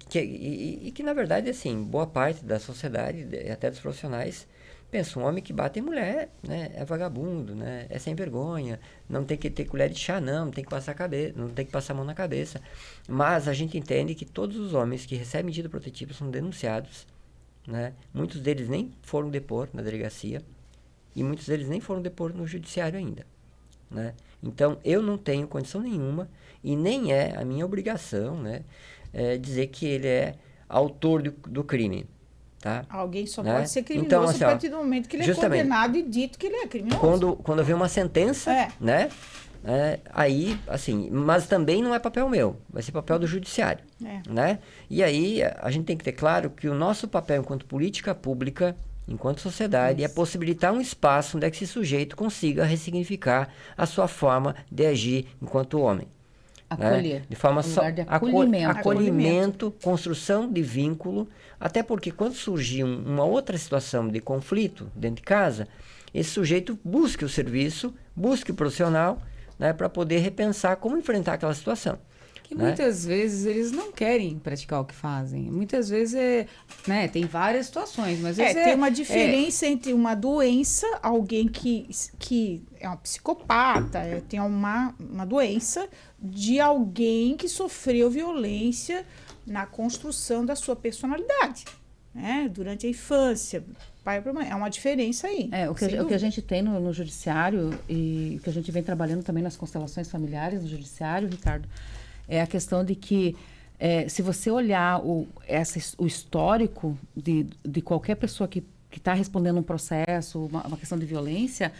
que, na verdade, assim, boa parte da sociedade, até dos profissionais, pensa, um homem que bate em mulher, né, é vagabundo, né, é sem vergonha, não tem que ter colher de chá, não tem que passar não tem que passar a mão na cabeça. Mas a gente entende que todos os homens que recebem medida protetiva são denunciados, né? Muitos deles nem foram depor na delegacia e muitos deles nem foram depor no judiciário ainda, né? Então, eu não tenho condição nenhuma e nem é a minha obrigação, né, dizer que ele é autor do crime. Tá? Alguém só né? pode ser criminoso então, assim, a partir do momento que ele é condenado e dito que ele é criminoso. Quando vem uma sentença, né? Aí, assim, mas também não é papel meu, vai ser papel do judiciário, né? E aí a gente tem que ter claro que o nosso papel enquanto política pública, enquanto sociedade, é possibilitar um espaço onde é que esse sujeito consiga ressignificar a sua forma de agir enquanto homem. Acolher. Né? De forma acolhimento. Acolhimento, construção de vínculo, até porque quando surgir uma outra situação de conflito dentro de casa, esse sujeito busque o serviço, busque o profissional, né, para poder repensar como enfrentar aquela situação. Que muitas vezes eles não querem praticar o que fazem. Muitas vezes né, tem várias situações, mas tem uma diferença entre uma doença, alguém que é um psicopata, tem uma doença, de alguém que sofreu violência na construção da sua personalidade, né, durante a infância. Pai para mãe, é uma diferença aí. O que a gente tem no judiciário e o que a gente vem trabalhando também nas constelações familiares no judiciário, Ricardo, é a questão de que se você olhar o histórico de qualquer pessoa que está respondendo um processo, uma questão de violência,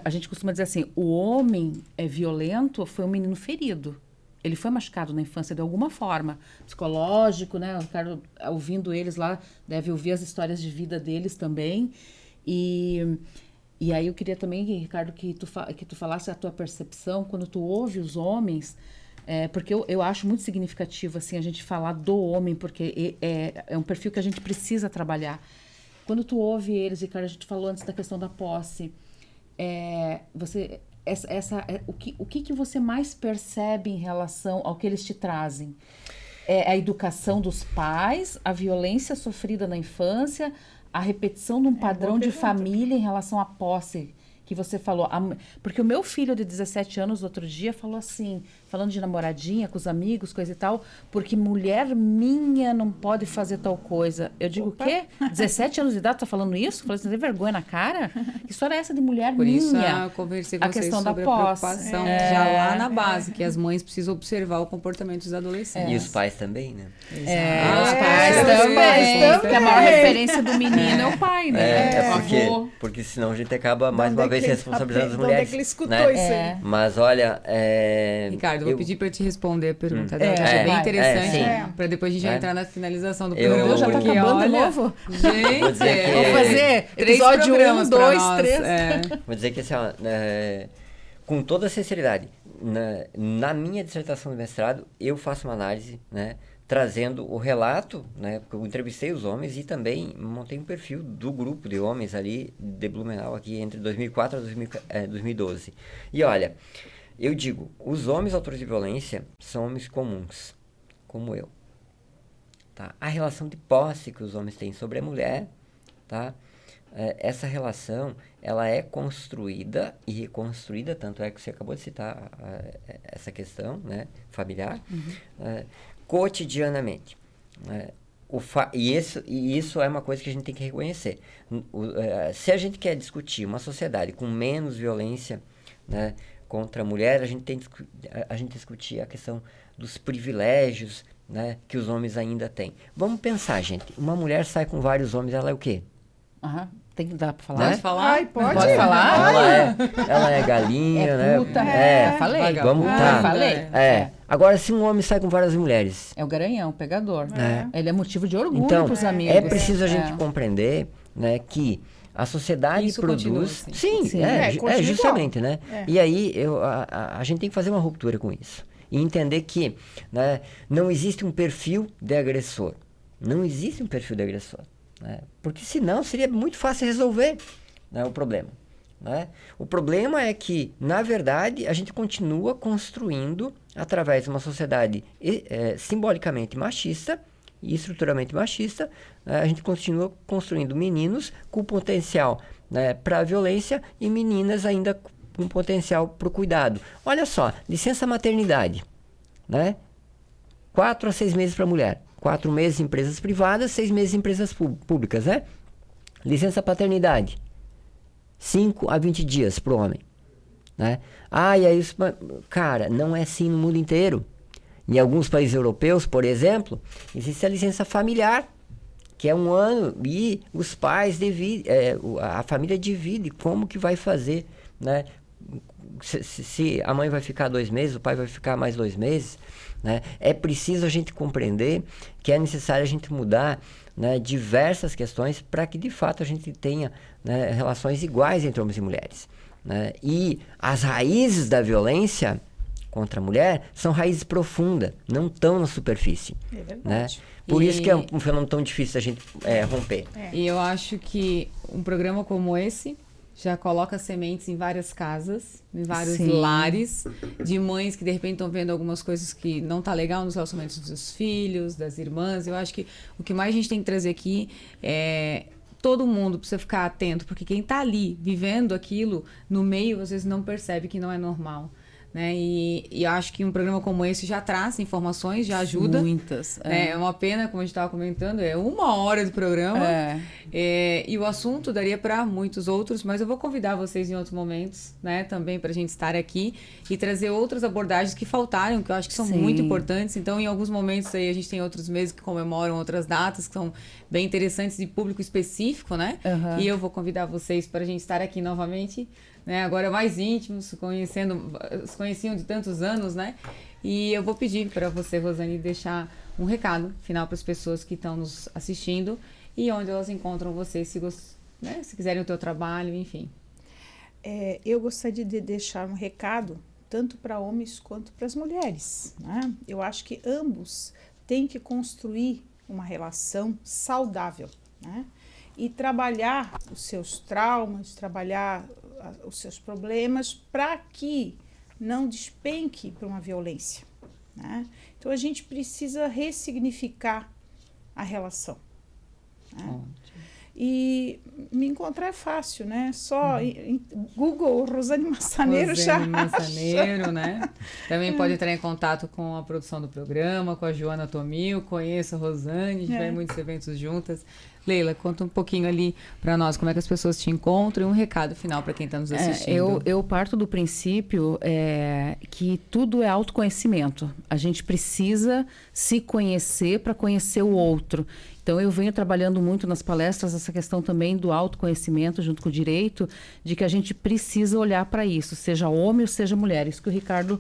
a gente costuma dizer assim, o homem violento foi um menino ferido. Ele foi machucado na infância de alguma forma, psicológico, né? O Ricardo, ouvindo eles lá, deve ouvir as histórias de vida deles também. E aí eu queria também, Ricardo, que tu falasse a tua percepção quando tu ouve os homens, porque eu acho muito significativo assim, a gente falar do homem, porque é um perfil que a gente precisa trabalhar. Quando tu ouve eles, Ricardo, a gente falou antes da questão da posse, o que você mais percebe em relação ao que eles te trazem? É a educação dos pais, a violência sofrida na infância, a repetição de um padrão de família em relação à posse que você falou. Porque o meu filho de 17 anos, outro dia, falou assim, falando de namoradinha com os amigos, coisa e tal, porque mulher minha não pode fazer tal coisa. Eu digo, o quê? 17 anos de idade, tá falando isso? Falei, você tem vergonha na cara? Que história é essa de mulher Por minha? isso eu conversei com A vocês questão da sobre a posse. preocupação já lá na base, que as mães precisam observar o comportamento dos adolescentes. E os pais também, né? Os pais sim, também. Porque a maior também. referência do menino é o pai, né? Porque senão a gente acaba mais uma vez responsabilizando as Onde é mulheres. que ele escutou né? isso aí? Mas olha, Ricardo, vou pedir para te responder a pergunta dela, que É, eu achei bem vai. interessante, para depois a gente já entrar na finalização do programa. Meu Deus, já tá porque, acabando de olha, novo? Gente, Vou dizer que- Vou fazer 3 episódio programas 1, pra 2, nós, 3. Vou dizer que assim, ó, com toda sinceridade, na minha dissertação de mestrado, eu faço uma análise, né, trazendo o relato, né, porque eu entrevistei os homens e também montei um perfil do grupo de homens ali de Blumenau aqui entre 2004 e 2012. E olha, eu digo, os homens autores de violência são homens comuns, como eu. Tá? A relação de posse que os homens têm sobre a mulher, tá? Essa relação, ela é construída e reconstruída, tanto é que você acabou de citar essa questão, né, familiar, cotidianamente. E isso é uma coisa que a gente tem que reconhecer. Se a gente quer discutir uma sociedade com menos violência, né, contra a mulher, a gente tem que discutir a questão dos privilégios, né, que os homens ainda têm. Vamos pensar, gente. Uma mulher sai com vários homens, ela é o quê? Tem que dar pra falar? Né? Pode falar? Ai, pode. Pode falar? Ela é galinha, né? Puta. Falei. Vamos tá. Falei. Agora, se um homem sai com várias mulheres, É o garanhão, o pegador. Ele é motivo de orgulho então, pros amigos. é preciso a gente compreender, né, que a sociedade Isso continua produz... assim. Sim. Continua justamente, igual. né? E aí, a gente tem que fazer uma ruptura com isso. E entender que, né, não existe um perfil de agressor. Não existe um perfil de agressor. Né? Porque senão seria muito fácil resolver, né, o problema. Né? O problema é que, na verdade, a gente continua construindo, através de uma sociedade simbolicamente machista e estruturalmente machista, a gente continua construindo meninos com potencial, né, para a violência e meninas ainda com potencial para o cuidado. Olha só, licença maternidade, né? 4 a 6 meses para a mulher. 4 meses em empresas privadas, 6 meses em empresas públicas, né? Licença paternidade, 5 a 20 dias para o homem, né? E aí, cara, não é assim no mundo inteiro. Em alguns países europeus, por exemplo, existe a licença familiar, que é 1 ano, e os pais dividem, a família divide como que vai fazer, né? Se a mãe vai ficar 2 meses, o pai vai ficar mais 2 meses, né? É preciso a gente compreender que é necessário a gente mudar, né, diversas questões para que de fato a gente tenha, né, relações iguais entre homens e mulheres, né? E as raízes da violência contra a mulher são raízes profundas, não estão na superfície. É verdade. Né? Por isso que é um fenômeno tão difícil da gente romper. E eu acho que um programa como esse já coloca sementes em várias casas, em vários lares, de mães que de repente estão vendo algumas coisas que não tá legal nos relacionamentos dos filhos, das irmãs. Eu acho que o que mais a gente tem que trazer aqui é todo mundo precisa ficar atento, porque quem tá ali vivendo aquilo no meio, às vezes não percebe que não é normal. Né? E acho que um programa como esse já traz informações, já ajuda. Muitas. É uma pena, como a gente estava comentando, é 1 hora do programa. E o assunto daria para muitos outros, mas eu vou convidar vocês em outros momentos, né, também para a gente estar aqui e trazer outras abordagens que faltaram, que eu acho que são muito importantes. Então, em alguns momentos aí a gente tem outros meses que comemoram outras datas que são bem interessantes de público específico, né? E eu vou convidar vocês para a gente estar aqui novamente, né, agora mais íntimos, se conheciam de tantos anos, né? E eu vou pedir para você, Rosane, deixar um recado final para as pessoas que estão nos assistindo e onde elas encontram você, se quiserem o teu trabalho, enfim. Eu gostaria de deixar um recado tanto para homens quanto para as mulheres, né? Eu acho que ambos têm que construir uma relação saudável, né? E trabalhar os seus traumas, trabalhar os seus problemas para que não despenque para uma violência, né? Então a gente precisa ressignificar a relação, né? E me encontrar é fácil, né? Só em Google, Rosane Massaneiro já Rosane Massaneiro, acha. né? Também pode entrar em contato com a produção do programa, com a Joana Tomil, conheça a Rosane, a gente vai em muitos eventos juntas. Leila, conta um pouquinho ali para nós como é que as pessoas te encontram e um recado final para quem está nos assistindo. Eu parto do princípio que tudo é autoconhecimento. A gente precisa se conhecer para conhecer o outro. Então, eu venho trabalhando muito nas palestras essa questão também do autoconhecimento junto com o direito, de que a gente precisa olhar para isso, seja homem ou seja mulher. Isso que o Ricardo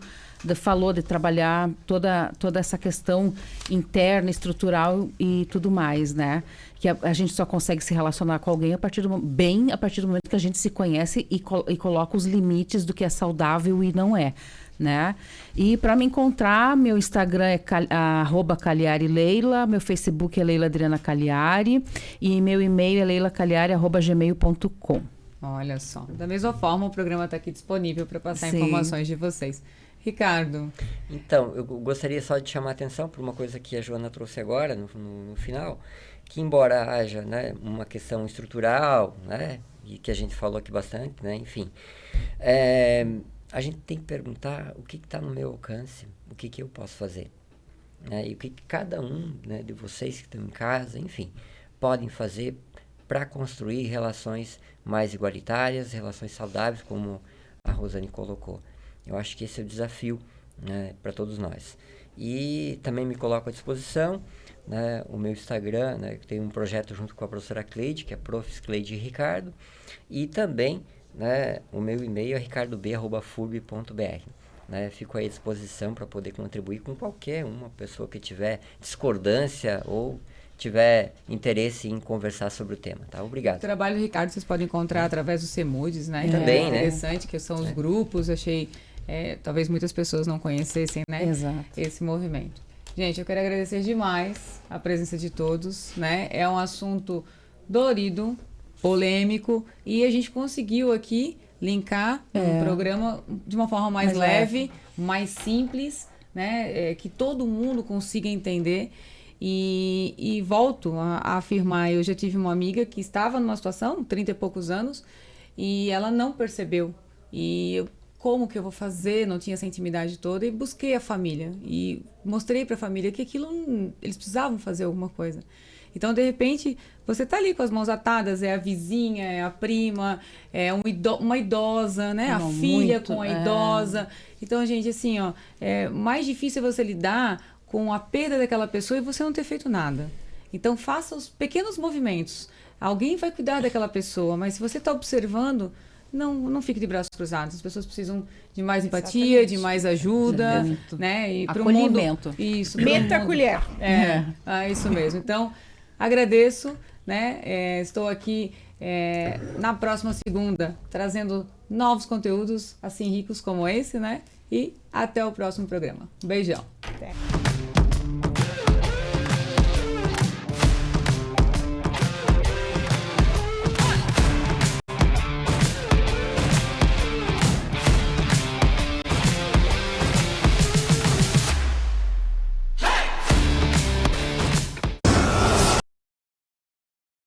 falou, de trabalhar toda essa questão interna, estrutural e tudo mais, né? Que a gente só consegue se relacionar com alguém a partir do momento que a gente se conhece e coloca os limites do que é saudável e não é. Né? E para me encontrar, meu Instagram é @CagliariLeila, meu Facebook é Leila Adriana Cagliari e meu e-mail é leilacagliari@gmail.com. Olha só, da mesma forma o programa está aqui disponível para passar informações de vocês. Ricardo. Então, eu gostaria só de chamar a atenção para uma coisa que a Joana trouxe agora, no final, que embora haja, né, uma questão estrutural, né, e que a gente falou aqui bastante, né, enfim, a gente tem que perguntar o que está no meu alcance, o que eu posso fazer, né, e o que cada um, né, de vocês que estão em casa, enfim, podem fazer para construir relações mais igualitárias, relações saudáveis, como a Rosane colocou. Eu acho que esse é o desafio, né, para todos nós. E também me coloco à disposição, né, o meu Instagram, né, que tem um projeto junto com a professora Cleide, que é Profs Cleide Ricardo, e também, né, o meu e-mail é ricardob@furb.br. Né, fico aí à disposição para poder contribuir com qualquer uma pessoa que tiver discordância ou tiver interesse em conversar sobre o tema, tá? Obrigado. O trabalho do Ricardo vocês podem encontrar através dos CEMUDs, né? Também, é interessante, que são os grupos, achei, talvez muitas pessoas não conhecessem, né? Exato. Esse movimento. Gente, eu quero agradecer demais a presença de todos, né? É um assunto dolorido, polêmico, e a gente conseguiu aqui linkar um programa de uma forma mais leve, mais simples, né? Que todo mundo consiga entender. E volto a afirmar, eu já tive uma amiga que estava numa situação, 30 e poucos anos, e ela não percebeu. E eu, como que eu vou fazer? Não tinha essa intimidade toda, e busquei a família. E mostrei para a família que eles precisavam fazer alguma coisa. Então, de repente, você tá ali com as mãos atadas, é a vizinha, é a prima, é uma idosa, né? Não, a filha muito, com a idosa. Então, gente, assim, ó, é mais difícil você lidar com a perda daquela pessoa e você não ter feito nada. Então, faça os pequenos movimentos. Alguém vai cuidar daquela pessoa, mas se você está observando, não fique de braços cruzados. As pessoas precisam de mais empatia, de mais ajuda, né? E acolhimento. Mundo, isso. Meta a colher. Isso mesmo. Então, agradeço, né? Estou aqui na próxima segunda, trazendo novos conteúdos assim ricos como esse, né? E até o próximo programa. Um beijão. Até.